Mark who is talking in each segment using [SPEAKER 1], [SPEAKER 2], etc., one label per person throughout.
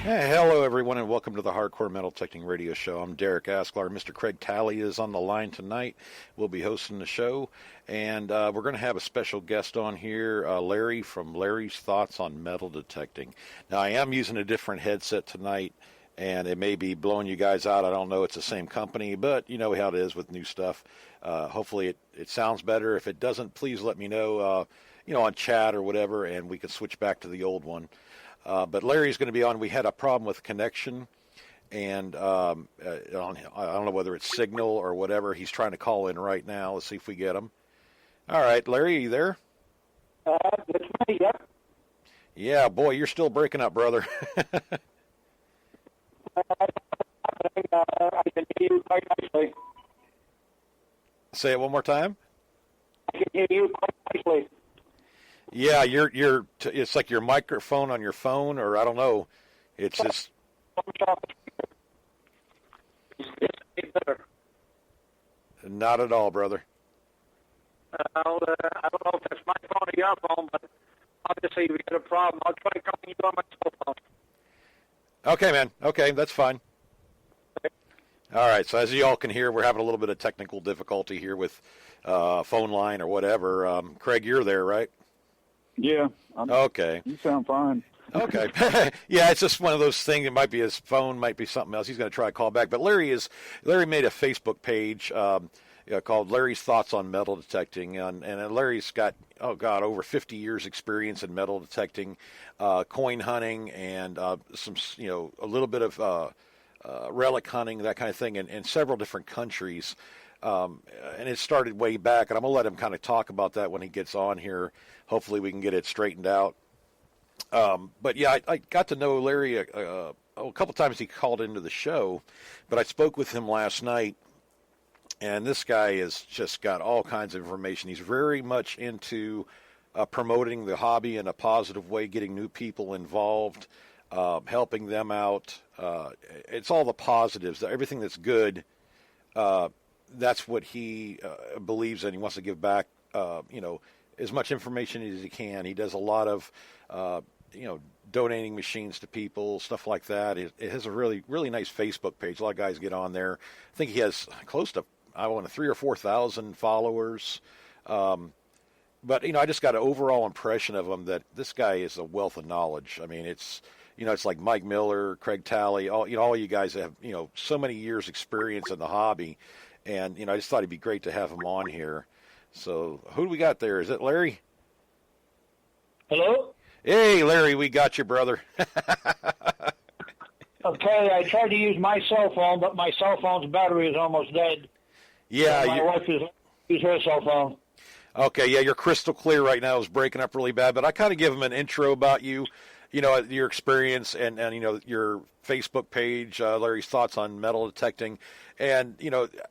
[SPEAKER 1] Hey, hello, everyone, and welcome to the Hardcore Metal Detecting Radio Show. I'm Derek Asklar. Mr. Craig Talley is on the line tonight. We'll be hosting the show, and we're going to have a special guest on here, Larry from Larry's Thoughts on Metal Detecting. Now, I am using a different headset tonight, and it may be blowing you guys out. I don't know. It's the same company, but you know how it is with new stuff. Hopefully it sounds better. If it doesn't, please let me know, on chat or whatever, and we can switch back to the old one. But Larry's going to be on. We had a problem with connection, and I don't know whether it's signal or whatever. He's trying to call in right now. Let's see if we get him. All right, Larry, are you there?
[SPEAKER 2] That's me, yep.
[SPEAKER 1] Yeah, boy, you're still breaking up, brother.
[SPEAKER 2] I can hear you quite nicely.
[SPEAKER 1] Say it one more time.
[SPEAKER 2] I can hear you quite nicely.
[SPEAKER 1] Yeah, it's like your microphone on your phone, or I don't know. It's just. Not at all, brother.
[SPEAKER 2] I don't know if that's my phone or your phone, but obviously we got a problem. I'll try calling you on my cell phone.
[SPEAKER 1] Okay, man. Okay, that's fine.
[SPEAKER 2] Okay.
[SPEAKER 1] All right, so as you all can hear, we're having a little bit of technical difficulty here with phone line or whatever. Craig, you're there, right?
[SPEAKER 3] Yeah.
[SPEAKER 1] Okay.
[SPEAKER 3] You sound fine.
[SPEAKER 1] Okay. Yeah, it's just one of those things. It might be his phone, might be something else. He's going to try to call back. But Larry made a Facebook page called Larry's Thoughts on Metal Detecting. And Larry's got, over 50 years experience in metal detecting, coin hunting, and some, a little bit of relic hunting, that kind of thing, in several different countries. And it started way back, and I'm going to let him kind of talk about that when he gets on here. Hopefully we can get it straightened out. But yeah, I got to know Larry a couple times. He called into the show, but I spoke with him last night, and this guy has just got all kinds of information. He's very much into promoting the hobby in a positive way, getting new people involved, helping them out. It's all the positives, everything that's good. That's what he believes in. He wants to give back, as much information as he can. He does a lot of, donating machines to people, stuff like that. It has a really, really nice Facebook page. A lot of guys get on there. I think he has close to, 3,000 or 4,000 followers. But, I just got an overall impression of him that this guy is a wealth of knowledge. I mean, it's like Mike Miller, Craig Talley, all you guys have, so many years experience in the hobby. And, I just thought it'd be great to have him on here. So who do we got there? Is it Larry?
[SPEAKER 2] Hello?
[SPEAKER 1] Hey, Larry, we got you, brother.
[SPEAKER 2] Okay, I tried to use my cell phone, but my cell phone's battery is almost dead.
[SPEAKER 1] Yeah.
[SPEAKER 2] So my wife uses her cell phone.
[SPEAKER 1] Okay, yeah, you're crystal clear right now. It's breaking up really bad, but I kind of give him an intro about you, your experience and your Facebook page, Larry's Thoughts on Metal Detecting, and,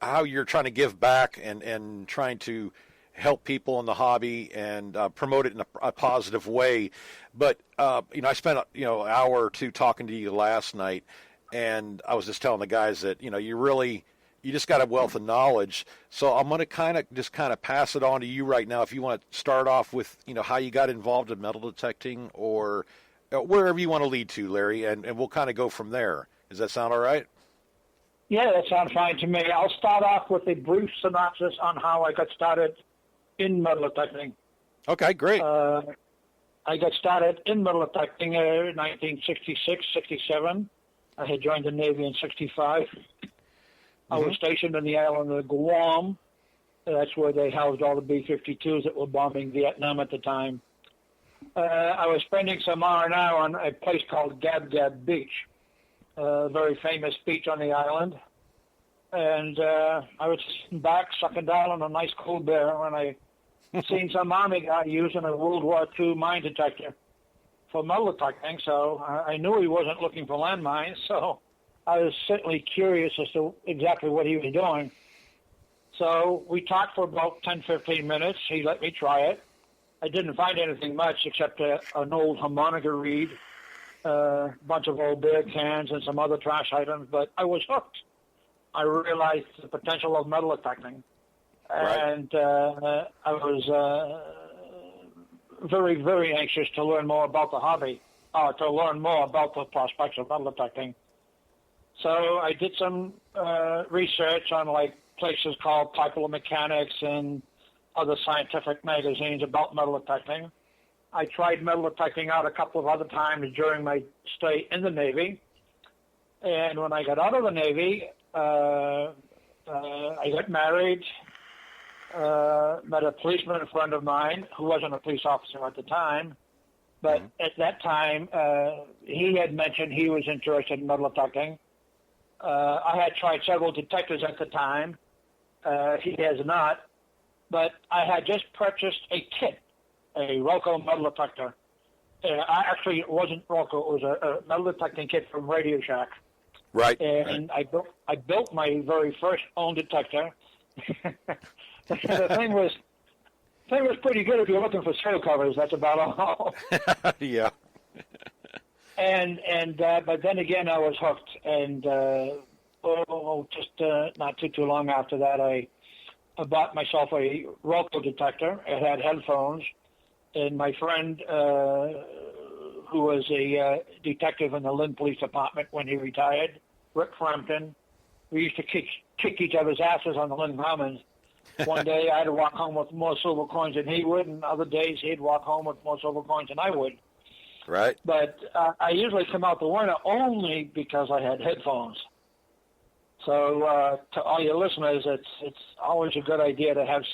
[SPEAKER 1] how you're trying to give back and trying to help people in the hobby and promote it in a positive way. But, I spent, an hour or two talking to you last night, and I was just telling the guys that, you just got a wealth of knowledge. So I'm going to kind of pass it on to you right now. If you want to start off with, how you got involved in metal detecting or wherever you want to lead to, Larry, and we'll kind of go from there. Does that sound all right?
[SPEAKER 2] Yeah, that sounds fine to me. I'll start off with a brief synopsis on how I got started in metal detecting.
[SPEAKER 1] Okay, great.
[SPEAKER 2] I got started in metal detecting in 1966, 67. I had joined the Navy in 65. I was stationed on the island of Guam. That's where they housed all the B-52s that were bombing Vietnam at the time. I was spending some R&R on a place called Gab Gab Beach, a very famous beach on the island. And I was sitting back, sucking down on a nice cold beer when I seen some Army guy using a World War II mine detector for metal detecting. So I knew he wasn't looking for landmines, so I was certainly curious as to exactly what he was doing. So we talked for about 10, 15 minutes. He let me try it. I didn't find anything much except an old harmonica reed, a bunch of old beer cans, and some other trash items, but I was hooked. I realized the potential of metal detecting.
[SPEAKER 1] Right.
[SPEAKER 2] And I was very, very anxious to learn more about the hobby. to learn more about the prospects of metal detecting. So I did some research on like places called Popular Mechanics and other scientific magazines about metal detecting. I tried metal detecting out a couple of other times during my stay in the Navy. And when I got out of the Navy, I got married, met a policeman friend of mine who wasn't a police officer at the time. But at that time, he had mentioned he was interested in metal detecting. I had tried several detectors at the time. He has not. But I had just purchased a kit, a Rocco metal detector. Actually, it wasn't Rocco. It was a metal detecting kit from Radio Shack.
[SPEAKER 1] Right.
[SPEAKER 2] And I built my very first own detector. The thing was pretty good if you're looking for sale covers. That's about all.
[SPEAKER 1] Yeah.
[SPEAKER 2] But then again, I was hooked, and just not too long after that, I bought myself a Rocco detector. It had headphones, and my friend, who was a detective in the Lynn Police Department when he retired, Rick Frampton, we used to kick each other's asses on the Lynn Commons. One day I'd walk home with more silver coins than he would, and other days he'd walk home with more silver coins than I would.
[SPEAKER 1] Right.
[SPEAKER 2] But I usually come out the winner only because I had headphones. So to all your listeners, it's always a good idea to have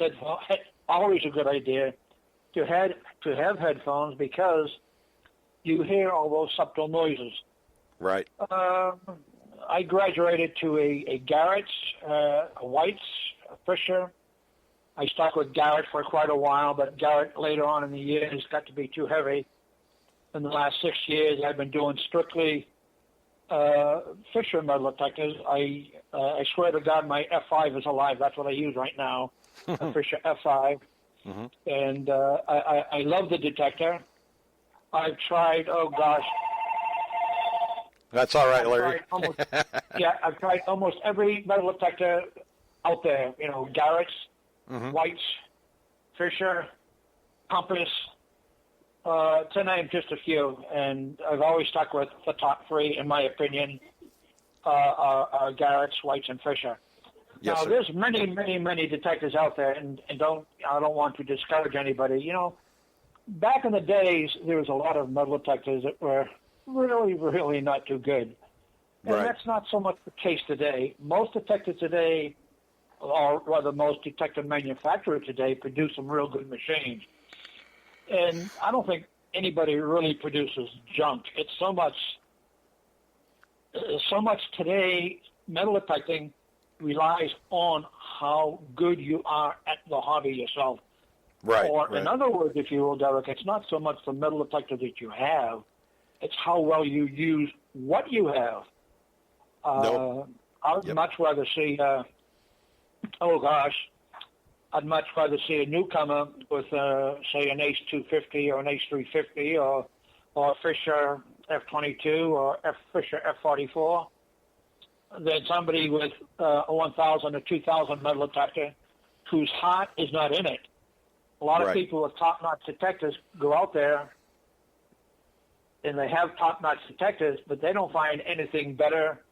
[SPEAKER 2] always a good idea to have headphones because you hear all those subtle noises.
[SPEAKER 1] Right.
[SPEAKER 2] I graduated to a Garrett's, a White's, a Fisher. I stuck with Garrett for quite a while, but Garrett later on in the years got to be too heavy. In the last 6 years, I've been doing strictly Fisher metal detectors. I swear to God, my F5 is alive. That's what I use right now, a Fisher F5.
[SPEAKER 1] Mm-hmm.
[SPEAKER 2] And I love the detector. I've tried, oh gosh.
[SPEAKER 1] That's all right, Larry.
[SPEAKER 2] I've tried almost every metal detector out there. You know, Garrett's, White's, Fisher, Compass, to name just a few. And I've always stuck with the top three, in my opinion, are Garrett's, White's, and Fisher.
[SPEAKER 1] Yes,
[SPEAKER 2] now,
[SPEAKER 1] sir.
[SPEAKER 2] there's many detectors out there, and I don't want to discourage anybody. You know, back in the days, there was a lot of metal detectors that were really not too good. And
[SPEAKER 1] Right.
[SPEAKER 2] that's not so much the case today. Most detectors today, or rather most detector manufacturers today, produce some real good machines. And I don't think anybody really produces junk. It's so much today, metal detecting relies on how good you are at the hobby yourself.
[SPEAKER 1] Right.
[SPEAKER 2] Or
[SPEAKER 1] right.
[SPEAKER 2] in other words, if you will, Derek, it's not so much the metal detector that you have, it's how well you use what you have.
[SPEAKER 1] Nope.
[SPEAKER 2] I'd much rather see, I'd much rather see a newcomer with, say, an Ace 250 or an Ace 350 or a Fisher F22 or Fisher F44 than somebody with a 1000 or 2000 metal detector whose heart is not in it. A lot of
[SPEAKER 1] Right.
[SPEAKER 2] people with top-notch detectors go out there and they have top-notch detectors, but they don't find anything better,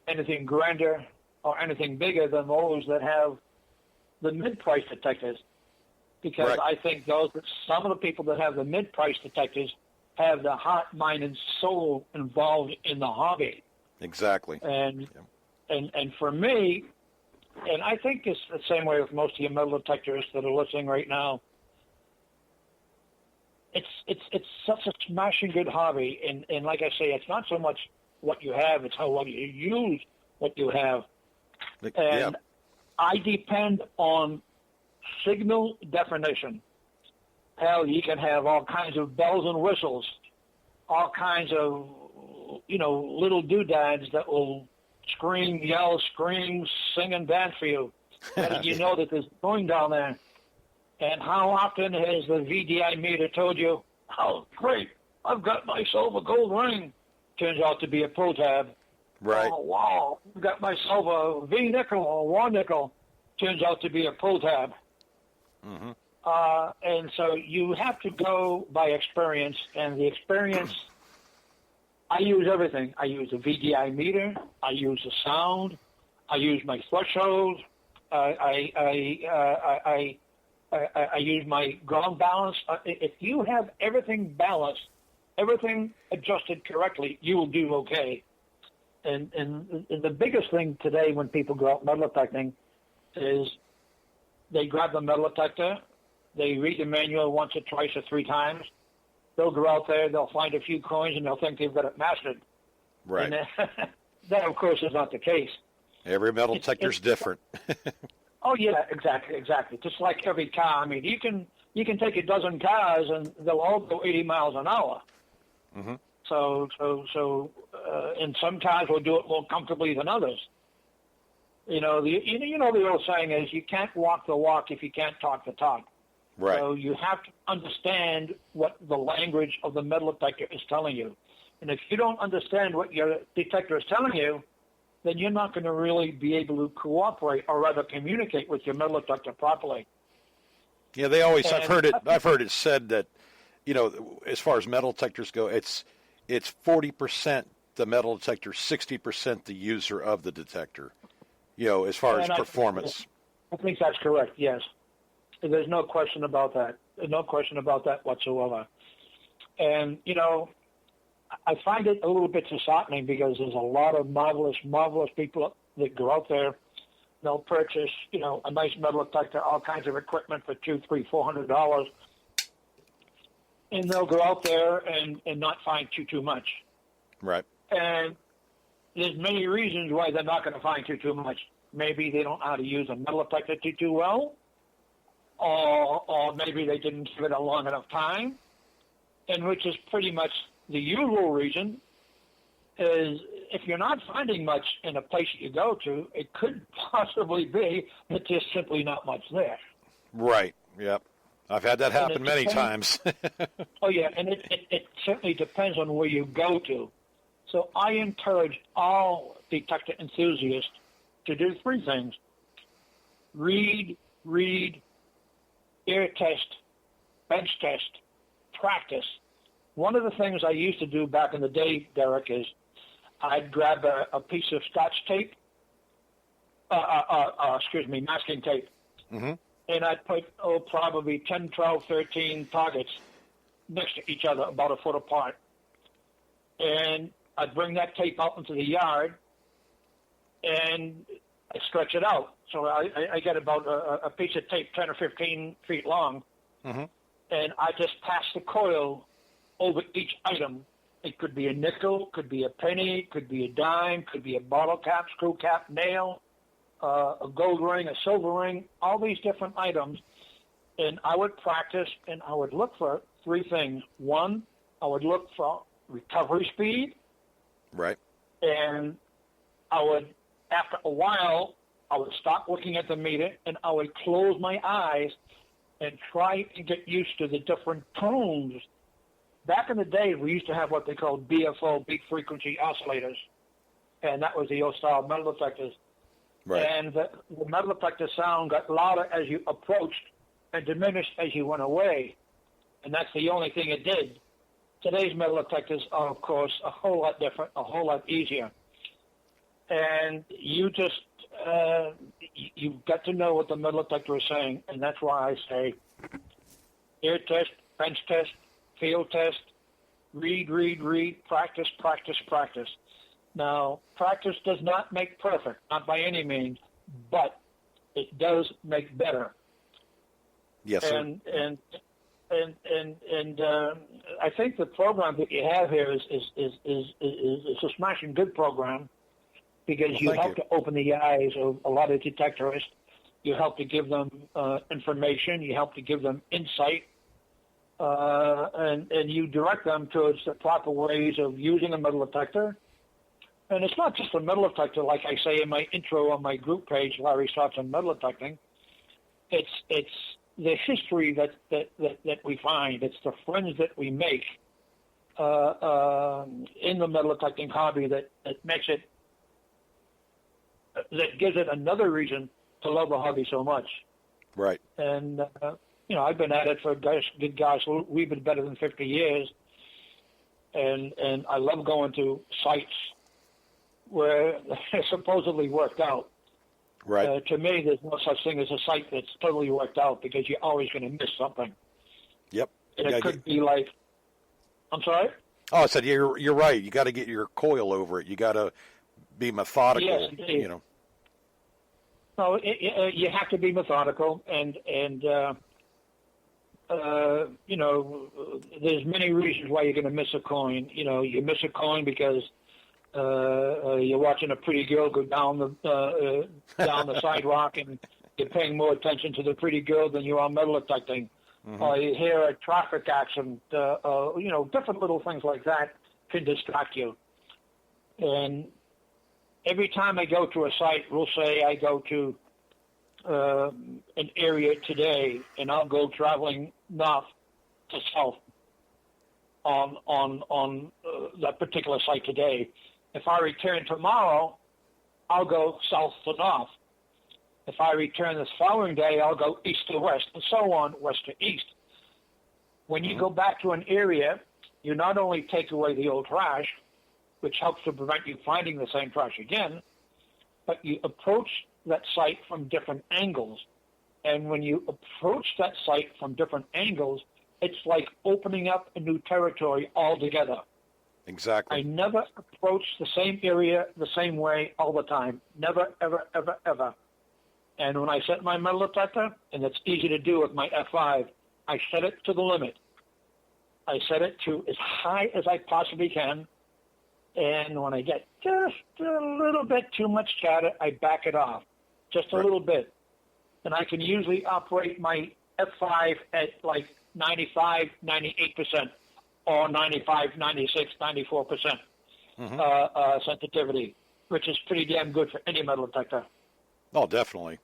[SPEAKER 2] anything grander, or anything bigger than those that have the mid-price detectors. Because
[SPEAKER 1] Right.
[SPEAKER 2] I think some of the people that have the mid-price detectors have the heart, mind, and soul involved in the hobby.
[SPEAKER 1] Exactly.
[SPEAKER 2] And for me, and I think it's the same way with most of your metal detectors that are listening right now. It's such a smashing good hobby, and like I say, it's not so much what you have; it's how well you use what you have. And I depend on signal definition. Hell, you can have all kinds of bells and whistles, all kinds of little doodads that will scream, yell, scream, sing, and dance for you. And you know that there's going down there. And how often has the VDI meter told you, oh, great, I've got myself a gold ring. Turns out to be a pull tab.
[SPEAKER 1] Right.
[SPEAKER 2] Oh, wow, I've got myself a V nickel or war nickel. Turns out to be a pull tab.
[SPEAKER 1] Mm-hmm.
[SPEAKER 2] And so you have to go by experience, and the experience I use everything. I use the VDI meter. I use the sound. I use my threshold. I use my ground balance. If you have everything balanced, everything adjusted correctly, you will do okay. And the biggest thing today when people go out metal detecting is they grab the metal detector, they read the manual once or twice or three times. They'll go out there, they'll find a few coins, and they'll think they've got it mastered.
[SPEAKER 1] Right.
[SPEAKER 2] And that, of course, is not the case.
[SPEAKER 1] Every metal detector's different.
[SPEAKER 2] Oh yeah, exactly. Just like every car. I mean, you can take a dozen cars and they'll all go 80 miles an hour.
[SPEAKER 1] Mm-hmm.
[SPEAKER 2] So, and some cars will do it more comfortably than others. You know, the old saying is, you can't walk the walk if you can't talk the talk.
[SPEAKER 1] Right.
[SPEAKER 2] So you have to understand what the language of the metal detector is telling you. And if you don't understand what your detector is telling you, then you're not going to really be able to cooperate or rather communicate with your metal detector properly.
[SPEAKER 1] Yeah, they always. I've heard it said that, you know, as far as metal detectors go, it's 40% the metal detector, 60% the user of the detector. You know, as far as performance.
[SPEAKER 2] I think that's correct. Yes, there's no question about that. There's no question about that whatsoever. And you know, I find it a little bit disheartening because there's a lot of marvelous people that go out there. They'll purchase, you know, a nice metal detector, all kinds of equipment for $200, $300, $400, and they'll go out there and not find too much.
[SPEAKER 1] Right.
[SPEAKER 2] And there's many reasons why they're not going to find too much. Maybe they don't know how to use a metal detector too well, or maybe they didn't give it a long enough time, and which is pretty much the usual reason. Is if you're not finding much in a place that you go to, it could possibly be that there's simply not much there.
[SPEAKER 1] Right. Yep. I've had that happen many times.
[SPEAKER 2] Oh yeah, and it certainly depends on where you go to. So I encourage all detector enthusiasts to do three things: read, ear test, bench test, practice. One of the things I used to do back in the day, Derek, is I'd grab a piece of Scotch tape, masking tape,
[SPEAKER 1] Mm-hmm.
[SPEAKER 2] and I'd put, probably 10, 12, 13 targets next to each other, about a foot apart. And I'd bring that tape out into the yard, and I stretch it out. So I get about a piece of tape 10 or 15 feet long,
[SPEAKER 1] Mm-hmm.
[SPEAKER 2] and I just pass the coil over each item. It could be a nickel, could be a penny, could be a dime, could be a bottle cap, screw cap, nail, a gold ring, a silver ring, all these different items. And I would practice, and I would look for three things. One, I would look for recovery speed.
[SPEAKER 1] Right.
[SPEAKER 2] And I would, after a while, I would stop looking at the meter, and I would close my eyes and try to get used to the different tones. Back in the day, we used to have what they called BFO, big frequency oscillators, and that was the old style metal detectors.
[SPEAKER 1] Right.
[SPEAKER 2] And the metal detector sound got louder as you approached and diminished as you went away, and that's the only thing it did. Today's metal detectors are, of course, a whole lot different, a whole lot easier. And you just, you've got to know what the metal detector is saying, and that's why I say ear test, bench test, field test, read, practice. Now, practice does not make perfect, not by any means, but it does make better.
[SPEAKER 1] Yes, sir.
[SPEAKER 2] And I think the program that you have here is a smashing good program, because you help to open the eyes of a lot of detectorists. You help to give them information. You help to give them insight. And you direct them towards the proper ways of using a metal detector. And it's not just a metal detector, like I say in my intro on my group page, Larry Stotts on Metal Detecting. It's the history that we find. It's the friends that we make in the metal detecting hobby that makes it, that gives it another reason to love the hobby so much.
[SPEAKER 1] Right.
[SPEAKER 2] And I've been at it for, good gosh, we've been better than 50 years. and I love going to sites where they're supposedly worked out.
[SPEAKER 1] Right.
[SPEAKER 2] To me, there's no such thing as a site that's totally worked out because you're always going to miss something.
[SPEAKER 1] Yep.
[SPEAKER 2] And it could be like, I'm sorry?
[SPEAKER 1] Oh, I said you're right. You got to get your coil over it. You got to be methodical.
[SPEAKER 2] Yes, indeed. No, you have to be methodical, and there's many reasons why you're going to miss a coin. You miss a coin because you're watching a pretty girl go down the sidewalk, and you're paying more attention to the pretty girl than you are metal detecting. Or you hear a traffic accident. Different little things like that can distract you. And every time I go to a site, we'll say I go to an area today, and I'll go traveling north to south on that particular site today. If I return tomorrow, I'll go south to north. If I return this following day, I'll go east to west, and so on, west to east. When you go back to an area, you not only take away the old trash, which helps to prevent you finding the same trash again, but you approach that site from different angles. And when you approach that site from different angles, it's like opening up a new territory altogether.
[SPEAKER 1] Exactly.
[SPEAKER 2] I never approach the same area the same way all the time. Never, ever, ever, ever. And when I set my metal detector, and it's easy to do with my F5, I set it to the limit. I set it to as high as I possibly can. And when I get just a little bit too much chatter, I back it off just a little bit. And I can usually operate my F5 at like 95, 98%, or 95, 96, 94% sensitivity, which is pretty damn good for any metal detector.
[SPEAKER 1] Oh, definitely.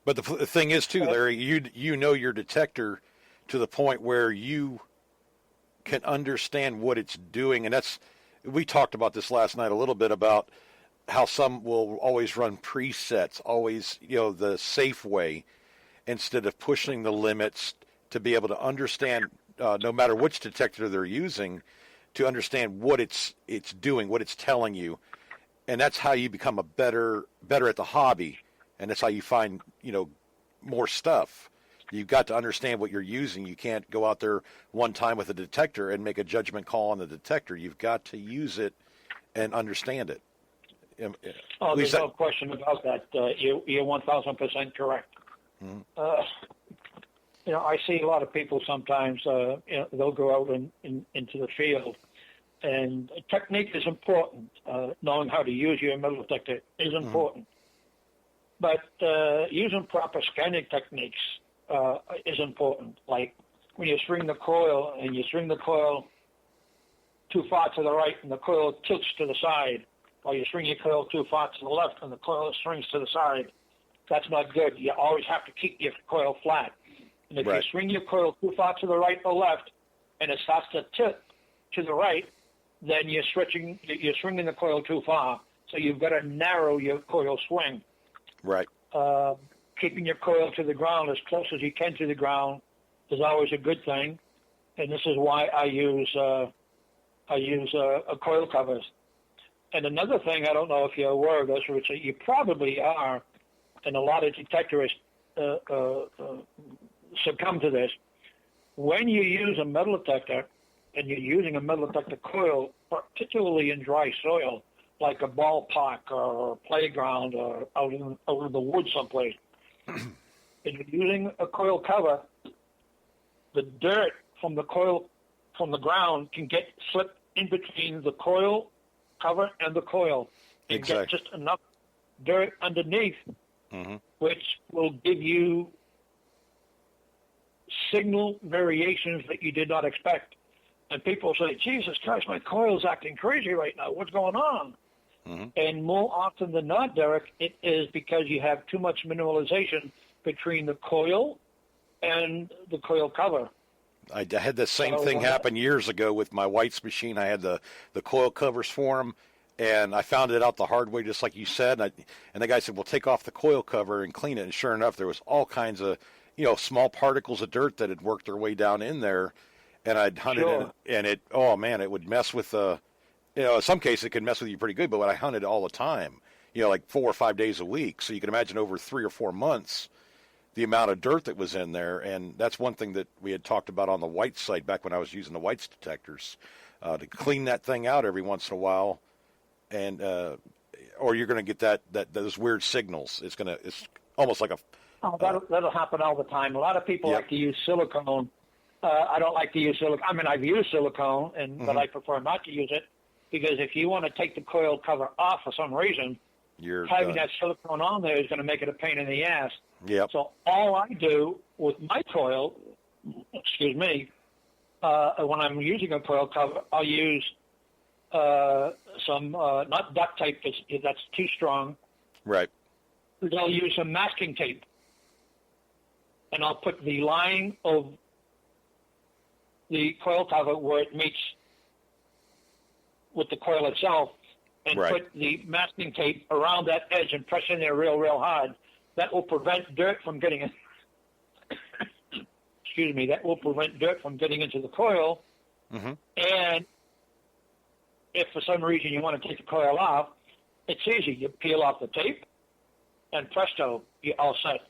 [SPEAKER 1] But the thing is, too, Larry, you know your detector to the point where you can understand what it's doing. And we talked about this last night a little bit about how some will always run presets, always, the safe way, instead of pushing the limits to be able to understand, no matter which detector they're using, to understand what it's doing, what it's telling you. And that's how you become better at the hobby. And that's how you find, more stuff. You've got to understand what you're using. You can't go out there one time with a detector and make a judgment call on the detector. You've got to use it and understand it.
[SPEAKER 2] Oh, there's no question about that. You're 1,000% correct.
[SPEAKER 1] Mm-hmm.
[SPEAKER 2] I see a lot of people sometimes, they'll go out into the field, and technique is important. Knowing how to use your metal detector is important. But using proper scanning techniques is important. Like when you string the coil and you string the coil too far to the right and the coil tilts to the side, or you string your coil too far to the left and the coil strings to the side, that's not good. You always have to keep your coil flat. And if you swing your coil too far to the right or left and it starts to tilt to the right, then you're swinging the coil too far. So you've got to narrow your coil swing.
[SPEAKER 1] Right.
[SPEAKER 2] Keeping your coil to the ground as close as you can to the ground is always a good thing, and this is why I use coil covers. And another thing, I don't know if you're aware of this, which you probably are, and a lot of detectorists succumb to this. When you use a metal detector, and you're using a metal detector coil, particularly in dry soil, like a ballpark or a playground or out in the woods someplace, and you're using a coil cover, the dirt from the coil, from the ground, can get slipped in between the coil cover and the coil. And get just enough dirt underneath, which will give you signal variations that you did not expect. And people say, Jesus Christ, my coil's acting crazy right now. What's going on? And more often than not, Derek, it is because you have too much mineralization between the coil and the coil cover.
[SPEAKER 1] I had the same thing happen years ago with my White's machine. I had the coil covers for them, and I found it out the hard way, just like you said. And the guy said, well, take off the coil cover and clean it. And sure enough, there was all kinds of, small particles of dirt that had worked their way down in there. and I'd hunt
[SPEAKER 2] Sure.
[SPEAKER 1] it, and oh man, it would mess with in some cases it could mess with you pretty good, but when I hunted all the time, like 4 or 5 days a week, so you can imagine over 3 or 4 months the amount of dirt that was in there, and that's one thing that we had talked about on the white site back when I was using the whites detectors, to clean that thing out every once in a while, and or you're going to get those weird signals. It's almost like a
[SPEAKER 2] Oh, that'll happen all the time. A lot of people
[SPEAKER 1] Yep.
[SPEAKER 2] like to use silicone. I don't like to use silicone. I mean, I've used silicone, but I prefer not to use it because if you want to take the coil cover off for some reason,
[SPEAKER 1] you're
[SPEAKER 2] having
[SPEAKER 1] done.
[SPEAKER 2] that silicone on there is going to make it a pain in the ass.
[SPEAKER 1] Yep.
[SPEAKER 2] So all I do with my coil, when I'm using a coil cover, I'll use some not duct tape. That's too strong.
[SPEAKER 1] Right.
[SPEAKER 2] I'll use some masking tape, and I'll put the line of the coil cover where it meets with the coil itself, and
[SPEAKER 1] Right.
[SPEAKER 2] put the masking tape around that edge and press in there real hard. That will prevent dirt from getting in. Excuse me. That will prevent dirt from getting into the coil.
[SPEAKER 1] Mm-hmm.
[SPEAKER 2] And if for some reason you want to take the coil off, it's easy. You peel off the tape, and presto, you're all set.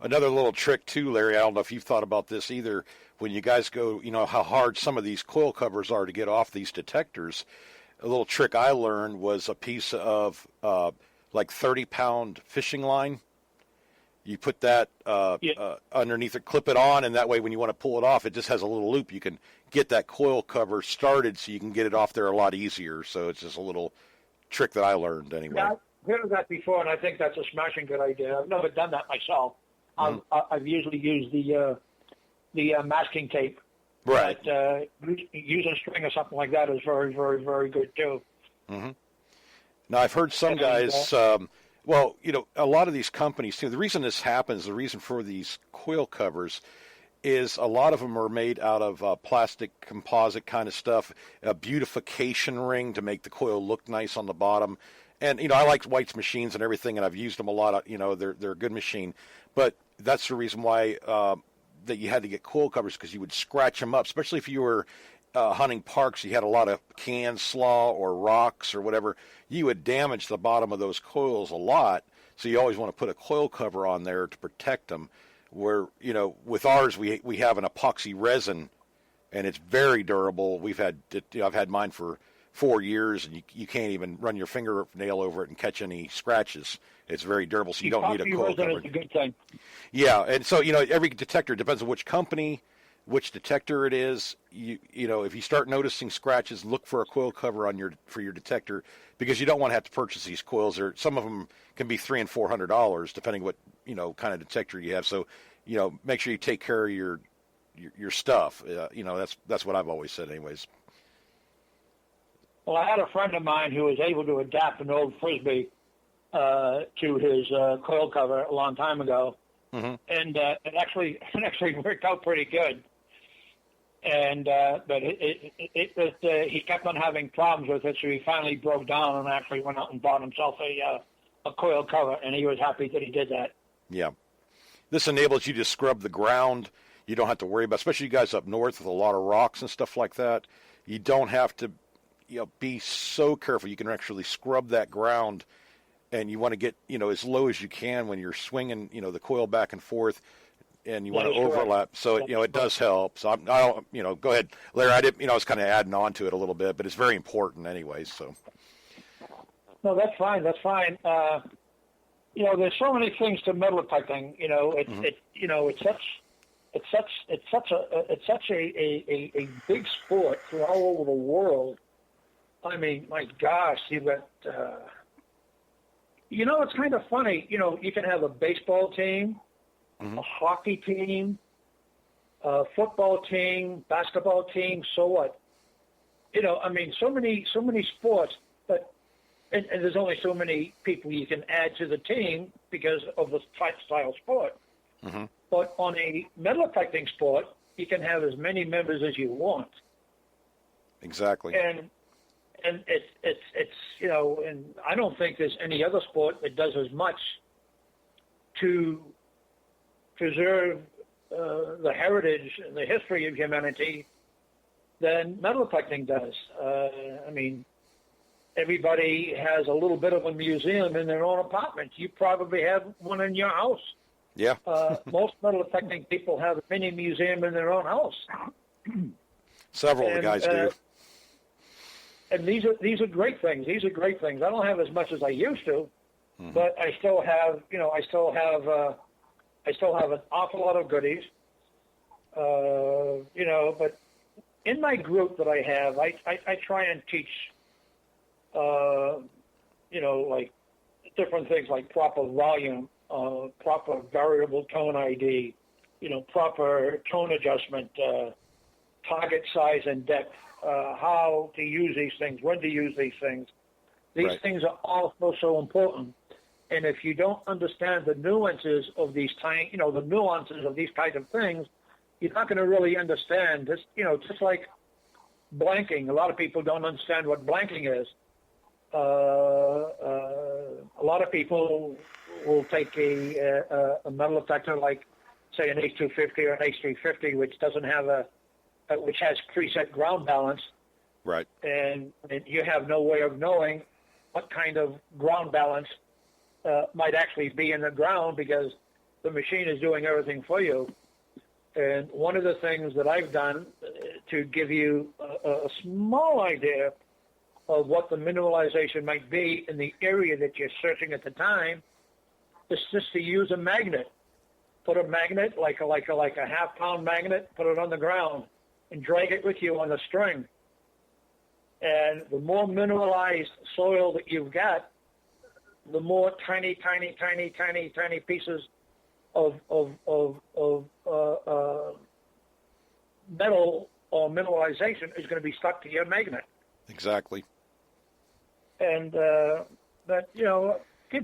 [SPEAKER 1] Another little trick too, Larry. I don't know if you've thought about this either. When you guys go, how hard some of these coil covers are to get off these detectors. A little trick I learned was a piece of like 30-pound fishing line. You put that underneath it, clip it on, and that way when you want to pull it off, it just has a little loop. You can get that coil cover started so you can get it off there a lot easier. So it's just a little trick that I learned anyway.
[SPEAKER 2] Yeah, I've heard of that before, and I think that's a smashing good idea. I've never done that myself. I've usually used the masking tape.
[SPEAKER 1] Right.
[SPEAKER 2] But using string or something like that is very, very, very good too.
[SPEAKER 1] Mm-hmm. Now, I've heard some
[SPEAKER 2] And,
[SPEAKER 1] guys, a lot of these companies, too, the reason this happens, the reason for these coil covers is a lot of them are made out of plastic composite kind of stuff, a beautification ring to make the coil look nice on the bottom. And, I like White's machines and everything, and I've used them a lot. They're a good machine. But that's the reason why that you had to get coil covers, because you would scratch them up, especially if you were hunting parks, you had a lot of canned slaw or rocks or whatever. You would damage the bottom of those coils a lot, so you always want to put a coil cover on there to protect them. Where, with ours, we have an epoxy resin, and it's very durable. I've had mine for 4 years, and you can't even run your fingernail over it and catch any scratches. It's very durable, so you don't need a coil cover.
[SPEAKER 2] It's a good thing.
[SPEAKER 1] Yeah, and so every detector depends on which company, which detector it is. If you start noticing scratches, look for a coil cover for your detector, because you don't want to have to purchase these coils. Or some of them can be $300 and $400 depending what kind of detector you have. So make sure you take care of your stuff. That's what I've always said, anyways.
[SPEAKER 2] Well, I had a friend of mine who was able to adapt an old Frisbee to his coil cover a long time ago,
[SPEAKER 1] Mm-hmm.
[SPEAKER 2] and it actually worked out pretty good. And but he kept on having problems with it, so he finally broke down and actually went out and bought himself a coil cover, and he was happy that he did that.
[SPEAKER 1] Yeah, this enables you to scrub the ground. You don't have to worry about, especially you guys up north with a lot of rocks and stuff like that. You don't have to be so careful. You can actually scrub that ground, and you want to get as low as you can when you're swinging the coil back and forth, and you want to overlap. So it does help. So I don't go ahead, Larry. I didn't I was kind of adding on to it a little bit, but it's very important anyways. So
[SPEAKER 2] no, that's fine. That's fine. There's so many things to metal detecting. It's such a big sport for all over the world. I mean, my gosh, you've got. It's kind of funny. You can have a baseball team, a hockey team, a football team, basketball team. So what? So many sports, but and there's only so many people you can add to the team because of the style sport.
[SPEAKER 1] Mm-hmm.
[SPEAKER 2] But on a metal detecting sport, you can have as many members as you want.
[SPEAKER 1] exactly.
[SPEAKER 2] And it's and I don't think there's any other sport that does as much to preserve the heritage and the history of humanity than metal detecting does. I mean, everybody has a little bit of a museum in their own apartment. You probably have one in your house.
[SPEAKER 1] Yeah.
[SPEAKER 2] Most metal detecting people have a mini museum in their own house.
[SPEAKER 1] Several of the
[SPEAKER 2] And,
[SPEAKER 1] guys do.
[SPEAKER 2] And these are great things. These are great things. I don't have as much as I used to, but I still have, I still have an awful lot of goodies. But in my group that I have, I try and teach, like different things like proper volume, proper variable tone ID, proper tone adjustment, target size and depth, how to use these things, when to use these things. These
[SPEAKER 1] Right.
[SPEAKER 2] things are also so important. And if you don't understand the nuances of these the nuances of these kinds of things, you're not going to really understand this. Just like blanking, a lot of people don't understand what blanking is. A lot of people will take a metal detector like, say, an H250 or an H350, which doesn't have which has preset ground balance,
[SPEAKER 1] Right.
[SPEAKER 2] and you have no way of knowing what kind of ground balance might actually be in the ground because the machine is doing everything for you. And one of the things that I've done to give you a small idea of what the mineralization might be in the area that you're searching at the time is just to use a magnet. Put a magnet, like a half-pound magnet, put it on the ground and drag it with you on the string. And the more mineralized soil that you've got, the more tiny pieces of metal or mineralization is going to be stuck to your magnet.
[SPEAKER 1] Exactly.
[SPEAKER 2] And good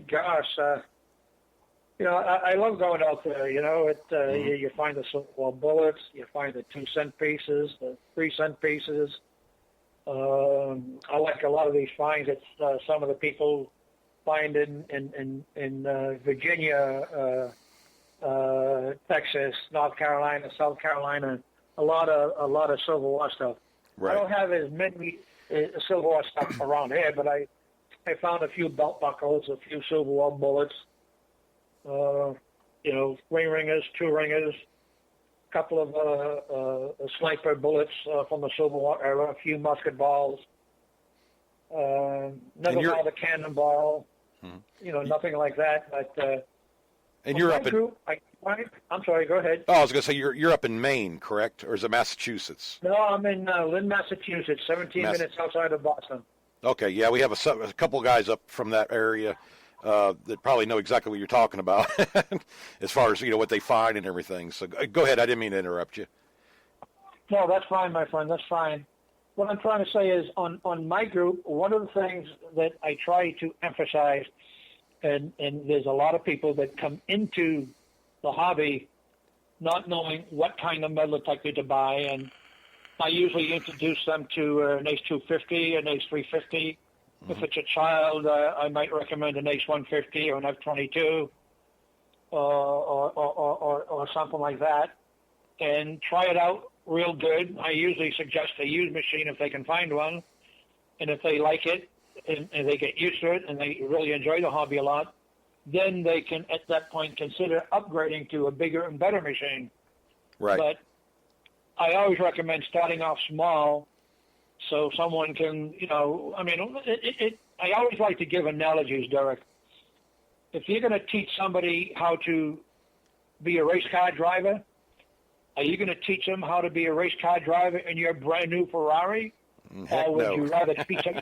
[SPEAKER 2] gosh, I love going out there. You find the silver bullets, you find the 2-cent pieces, the 3-cent pieces. I like a lot of these finds that some of the people find in Virginia, Texas, North Carolina, South Carolina. A lot of Civil War stuff.
[SPEAKER 1] Right.
[SPEAKER 2] I don't have as many Civil War stuff around here, but I found a few belt buckles, a few Civil War bullets. 3 ringers, 2 ringers, a couple of sniper bullets from the Civil War era, a few musket balls, never found a cannonball, nothing like that. But
[SPEAKER 1] and you're up in.
[SPEAKER 2] I'm sorry. Go ahead.
[SPEAKER 1] Oh, I was going to say you're up in Maine, correct, or is it Massachusetts?
[SPEAKER 2] No, I'm in Lynn, Massachusetts, 17 minutes outside of Boston.
[SPEAKER 1] Okay, yeah, we have a couple guys up from that area that probably know exactly what you're talking about as far as what they find and everything. So go ahead. I didn't mean to interrupt you.
[SPEAKER 2] No, that's fine, my friend. That's fine. What I'm trying to say is on my group, one of the things that I try to emphasize, and there's a lot of people that come into the hobby not knowing what kind of metal detector to buy, and I usually introduce them to an H250, an H350. If it's a child, I might recommend an H150 or an F22 or something like that, and try it out real good. I usually suggest a used machine if they can find one, and if they like it and they get used to it and they really enjoy the hobby a lot, then they can at that point consider upgrading to a bigger and better machine.
[SPEAKER 1] Right.
[SPEAKER 2] But I always recommend starting off small so someone can, I always like to give analogies, Derek. If you're going to teach somebody how to be a race car driver, are you going to teach them how to be a race car driver in your brand new Ferrari?
[SPEAKER 1] Heck
[SPEAKER 2] Or would
[SPEAKER 1] no.
[SPEAKER 2] you rather teach them,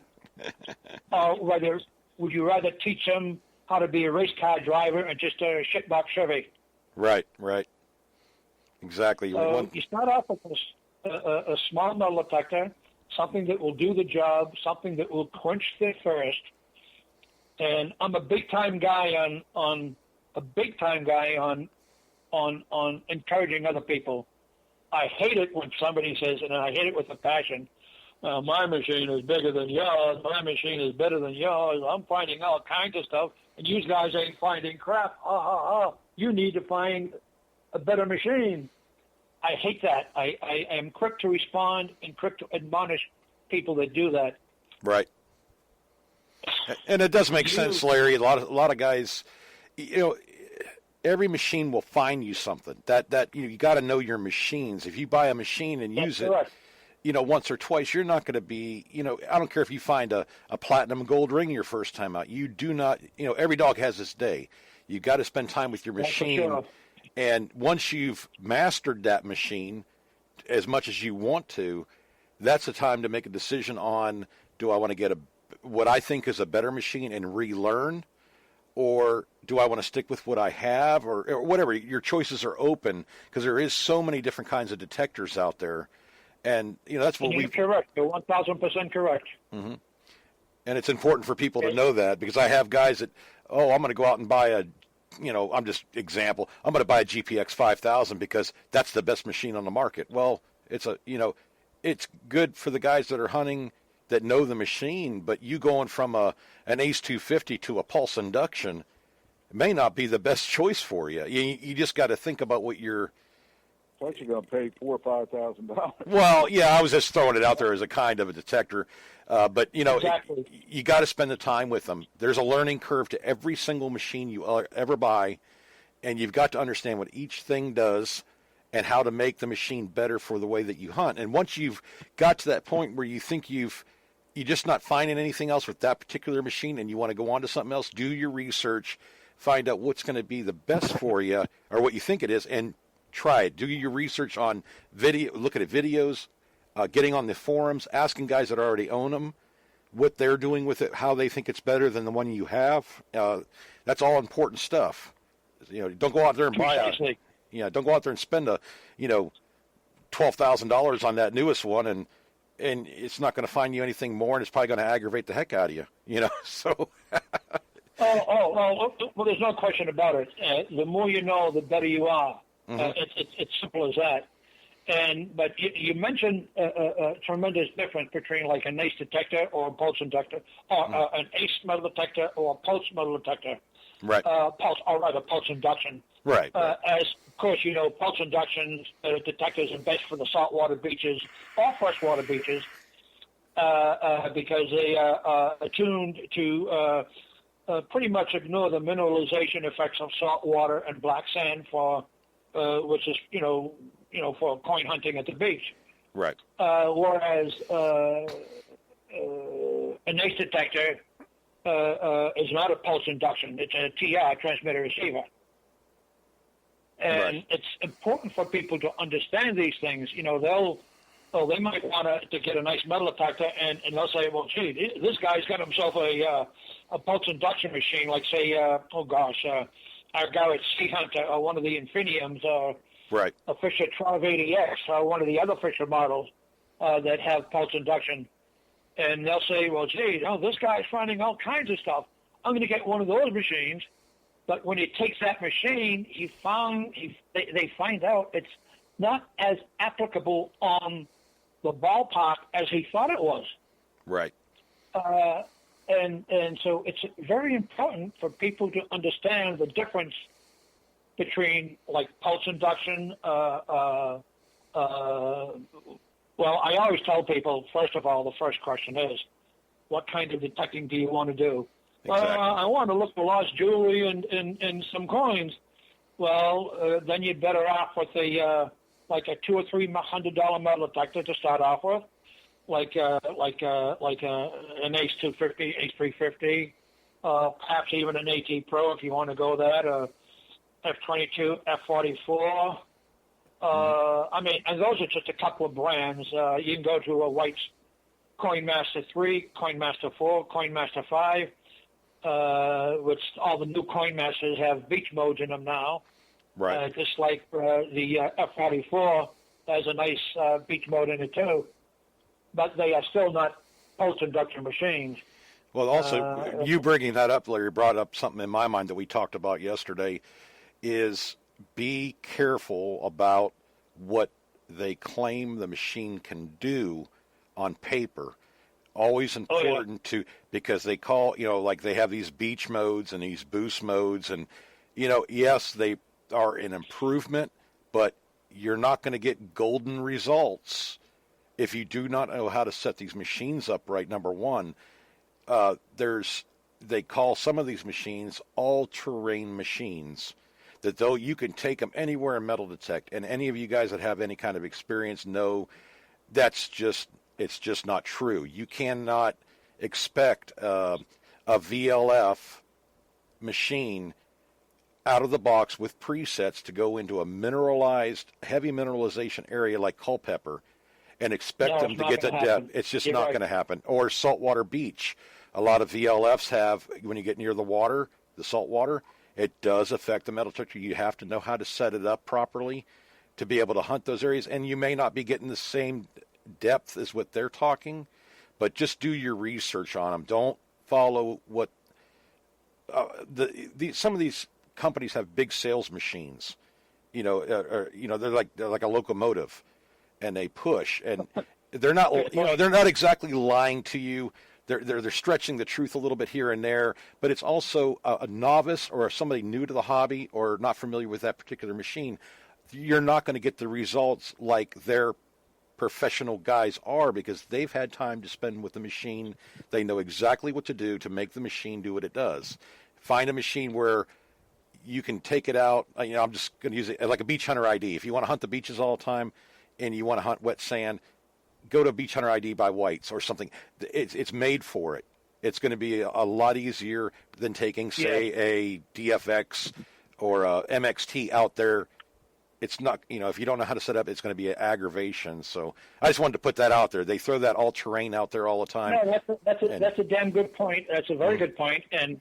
[SPEAKER 2] would you rather teach them how to be a race car driver and just a shitbox Chevy?
[SPEAKER 1] Right. Exactly.
[SPEAKER 2] So you start off with a small metal detector, something that will do the job, something that will quench the thirst. And I'm a big time guy on encouraging other people. I hate it when somebody says, and I hate it with a passion, my machine is bigger than yours, my machine is better than yours, I'm finding all kinds of stuff, and you guys ain't finding crap. You need to find a better machine. I hate that. I am quick to respond and quick to admonish people that do that.
[SPEAKER 1] Right. And it does make sense, Larry. A lot of guys, every machine will find you something. You got to know your machines. If you buy a machine and use it, once or twice, you're not going to be, I don't care if you find a platinum gold ring your first time out. You do not, every dog has this day. You got to spend time with your machine.
[SPEAKER 2] Sure.
[SPEAKER 1] And once you've mastered that machine as much as you want to, that's the time to make a decision on, do I want to get what I think is a better machine and relearn, or do I want to stick with what I have, or whatever? Your choices are open because there is so many different kinds of detectors out there. And, that's what
[SPEAKER 2] You're correct. You're 1,000% correct.
[SPEAKER 1] Mm-hmm. And it's important for people to know that, because I have guys that, I'm going to go out and buy I'm just example, I'm going to buy a GPX 5000 because that's the best machine on the market. Well, it's good for the guys that are hunting that know the machine, but you going from an Ace 250 to a pulse induction may not be the best choice for you. You just got to think about what you're.
[SPEAKER 3] Plus, you're going to pay $4,000 or $5,000.
[SPEAKER 1] Well, yeah, I was just throwing it out there as a kind of a detector, but
[SPEAKER 2] Exactly.
[SPEAKER 1] you got to spend the time with them. There's a learning curve to every single machine you ever buy, and you've got to understand what each thing does and how to make the machine better for the way that you hunt. And once you've got to that point where you think you're just not finding anything else with that particular machine and you want to go on to something else, do your research, find out what's going to be the best for you or what you think it is, and try it. Do your research on video, look at videos, getting on the forums, asking guys that already own them what they're doing with it, how they think it's better than the one you have. That's all important stuff. Don't go out there and buy don't go out there and spend $12,000 on that newest one, and it's not going to find you anything more, and it's probably going to aggravate the heck out of you. So.
[SPEAKER 2] Well, there's no question about it. The more you know, the better you are.
[SPEAKER 1] Mm-hmm.
[SPEAKER 2] It's simple as that. But you mentioned a tremendous difference between like an ACE detector or a pulse detector, or an ACE metal detector or a pulse metal detector.
[SPEAKER 1] Right.
[SPEAKER 2] Pulse induction.
[SPEAKER 1] Right.
[SPEAKER 2] As of course pulse induction detectors are best for the saltwater beaches or freshwater beaches because they are attuned to pretty much ignore the mineralization effects of salt water and black sand for which is for coin hunting at the beach.
[SPEAKER 1] Right.
[SPEAKER 2] Whereas an ACE detector is not a pulse induction; it's a TR, transmitter receiver. And it's important for people to understand these things. They might want to get a nice metal detector, and they'll say, well, gee, this guy's got himself a pulse induction machine, like say, our Garrett Sea Hunter, or one of the Infiniums, or
[SPEAKER 1] right.
[SPEAKER 2] a Fisher 1280X, or one of the other Fisher models that have pulse induction. And they'll say, well, gee, this guy's finding all kinds of stuff. I'm going to get one of those machines. But when he takes that machine, they find out it's not as applicable on the ballpark as he thought it was.
[SPEAKER 1] Right.
[SPEAKER 2] And so it's very important for people to understand the difference between like pulse induction. Well, I always tell people, first of all, the first question is, what kind of detecting do you want to do?
[SPEAKER 1] Exactly.
[SPEAKER 2] I want to look for lost jewelry and some coins. Well, then you're better off with a like a $200 or $300 metal detector to start off with, like an Ace 250, Ace 350, perhaps even an AT Pro if you want to go that, F22, F44. And those are just a couple of brands. You can go to a White's CoinMaster 3, CoinMaster 4, CoinMaster 5, which all the new CoinMasters have beach modes in them now.
[SPEAKER 1] Right.
[SPEAKER 2] Just like the F44 has a nice beach mode in it too. But they are still not pulse induction machines.
[SPEAKER 1] Well, also, you bringing that up, Larry, brought up something in my mind that we talked about yesterday, is be careful about what they claim the machine can do on paper. Always important because they call, like they have these beach modes and these boost modes, and, yes, they are an improvement, but you're not going to get golden results if you do not know how to set these machines up right. Number one, they call some of these machines all-terrain machines, that though you can take them anywhere and metal detect, and any of you guys that have any kind of experience know it's just not true. You cannot expect a VLF machine out of the box with presets to go into a mineralized, heavy mineralization area like Culpeper and expect them to get that depth. It's just not going to happen. Or saltwater beach. A lot of VLFs have, when you get near the water, the salt water, it does affect the metal detector. You have to know how to set it up properly to be able to hunt those areas. And you may not be getting the same depth as what they're talking, but just do your research on them. Don't follow what some of these companies have big sales machines. They're like a locomotive, and they push, and they're not they're not exactly lying to you. They're stretching the truth a little bit here and there, but it's also a novice or somebody new to the hobby or not familiar with that particular machine. You're not going to get the results like their professional guys are, because they've had time to spend with the machine. They know exactly what to do to make the machine do what it does. Find a machine where you can take it out. I'm just going to use it like a Beach Hunter ID. If you want to hunt the beaches all the time and you want to hunt wet sand, go to Beach Hunter ID by Whites or something. It's made for it. It's going to be a lot easier than taking, say, a DFX or a MXT out there. It's not, if you don't know how to set up, it's going to be an aggravation. So I just wanted to put that out there. They throw that all-terrain out there all the time.
[SPEAKER 2] No, that's a damn good point. That's a very good point. And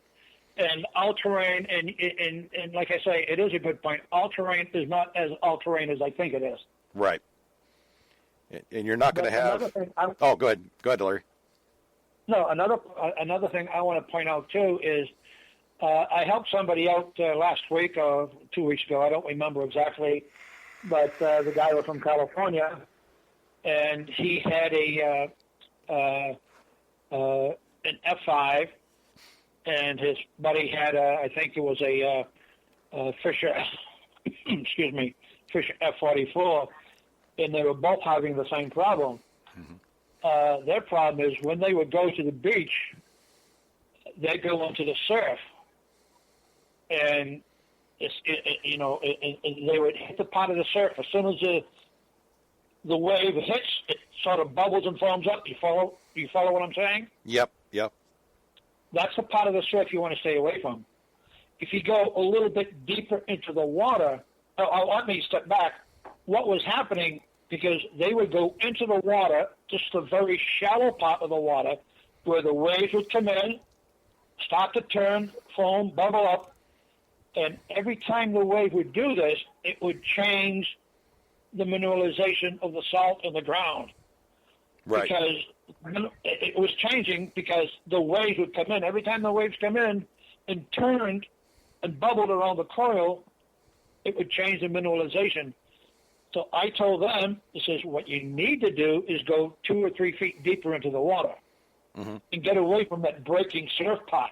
[SPEAKER 2] all-terrain, and like I say, it is a good point. All-terrain is not as all-terrain as I think it is.
[SPEAKER 1] Right. And you're not going to have... go ahead, Larry.
[SPEAKER 2] No, another thing I want to point out, too, is I helped somebody out last week or 2 weeks ago. I don't remember exactly, but the guy was from California, and he had an F5, and his buddy had I think it was a Fisher, excuse me, Fisher F44, and they were both having the same problem. Mm-hmm. Their problem is when they would go to the beach, they go into the surf, and they would hit the part of the surf. As soon as the wave hits, it sort of bubbles and foams up. You follow what I'm saying?
[SPEAKER 1] Yep.
[SPEAKER 2] That's the part of the surf you want to stay away from. If you go a little bit deeper into the water, let me step back. What was happening, because they would go into the water, just the very shallow part of the water, where the waves would come in, start to turn, foam, bubble up, and every time the wave would do this, it would change the mineralization of the salt in the ground.
[SPEAKER 1] Right.
[SPEAKER 2] Because it was changing, because the waves would come in. Every time the waves come in and turned and bubbled around the coil, it would change the mineralization. So I told them, this is what you need to do is go 2 or 3 feet deeper into the water, mm-hmm. and get away from that breaking surf pot.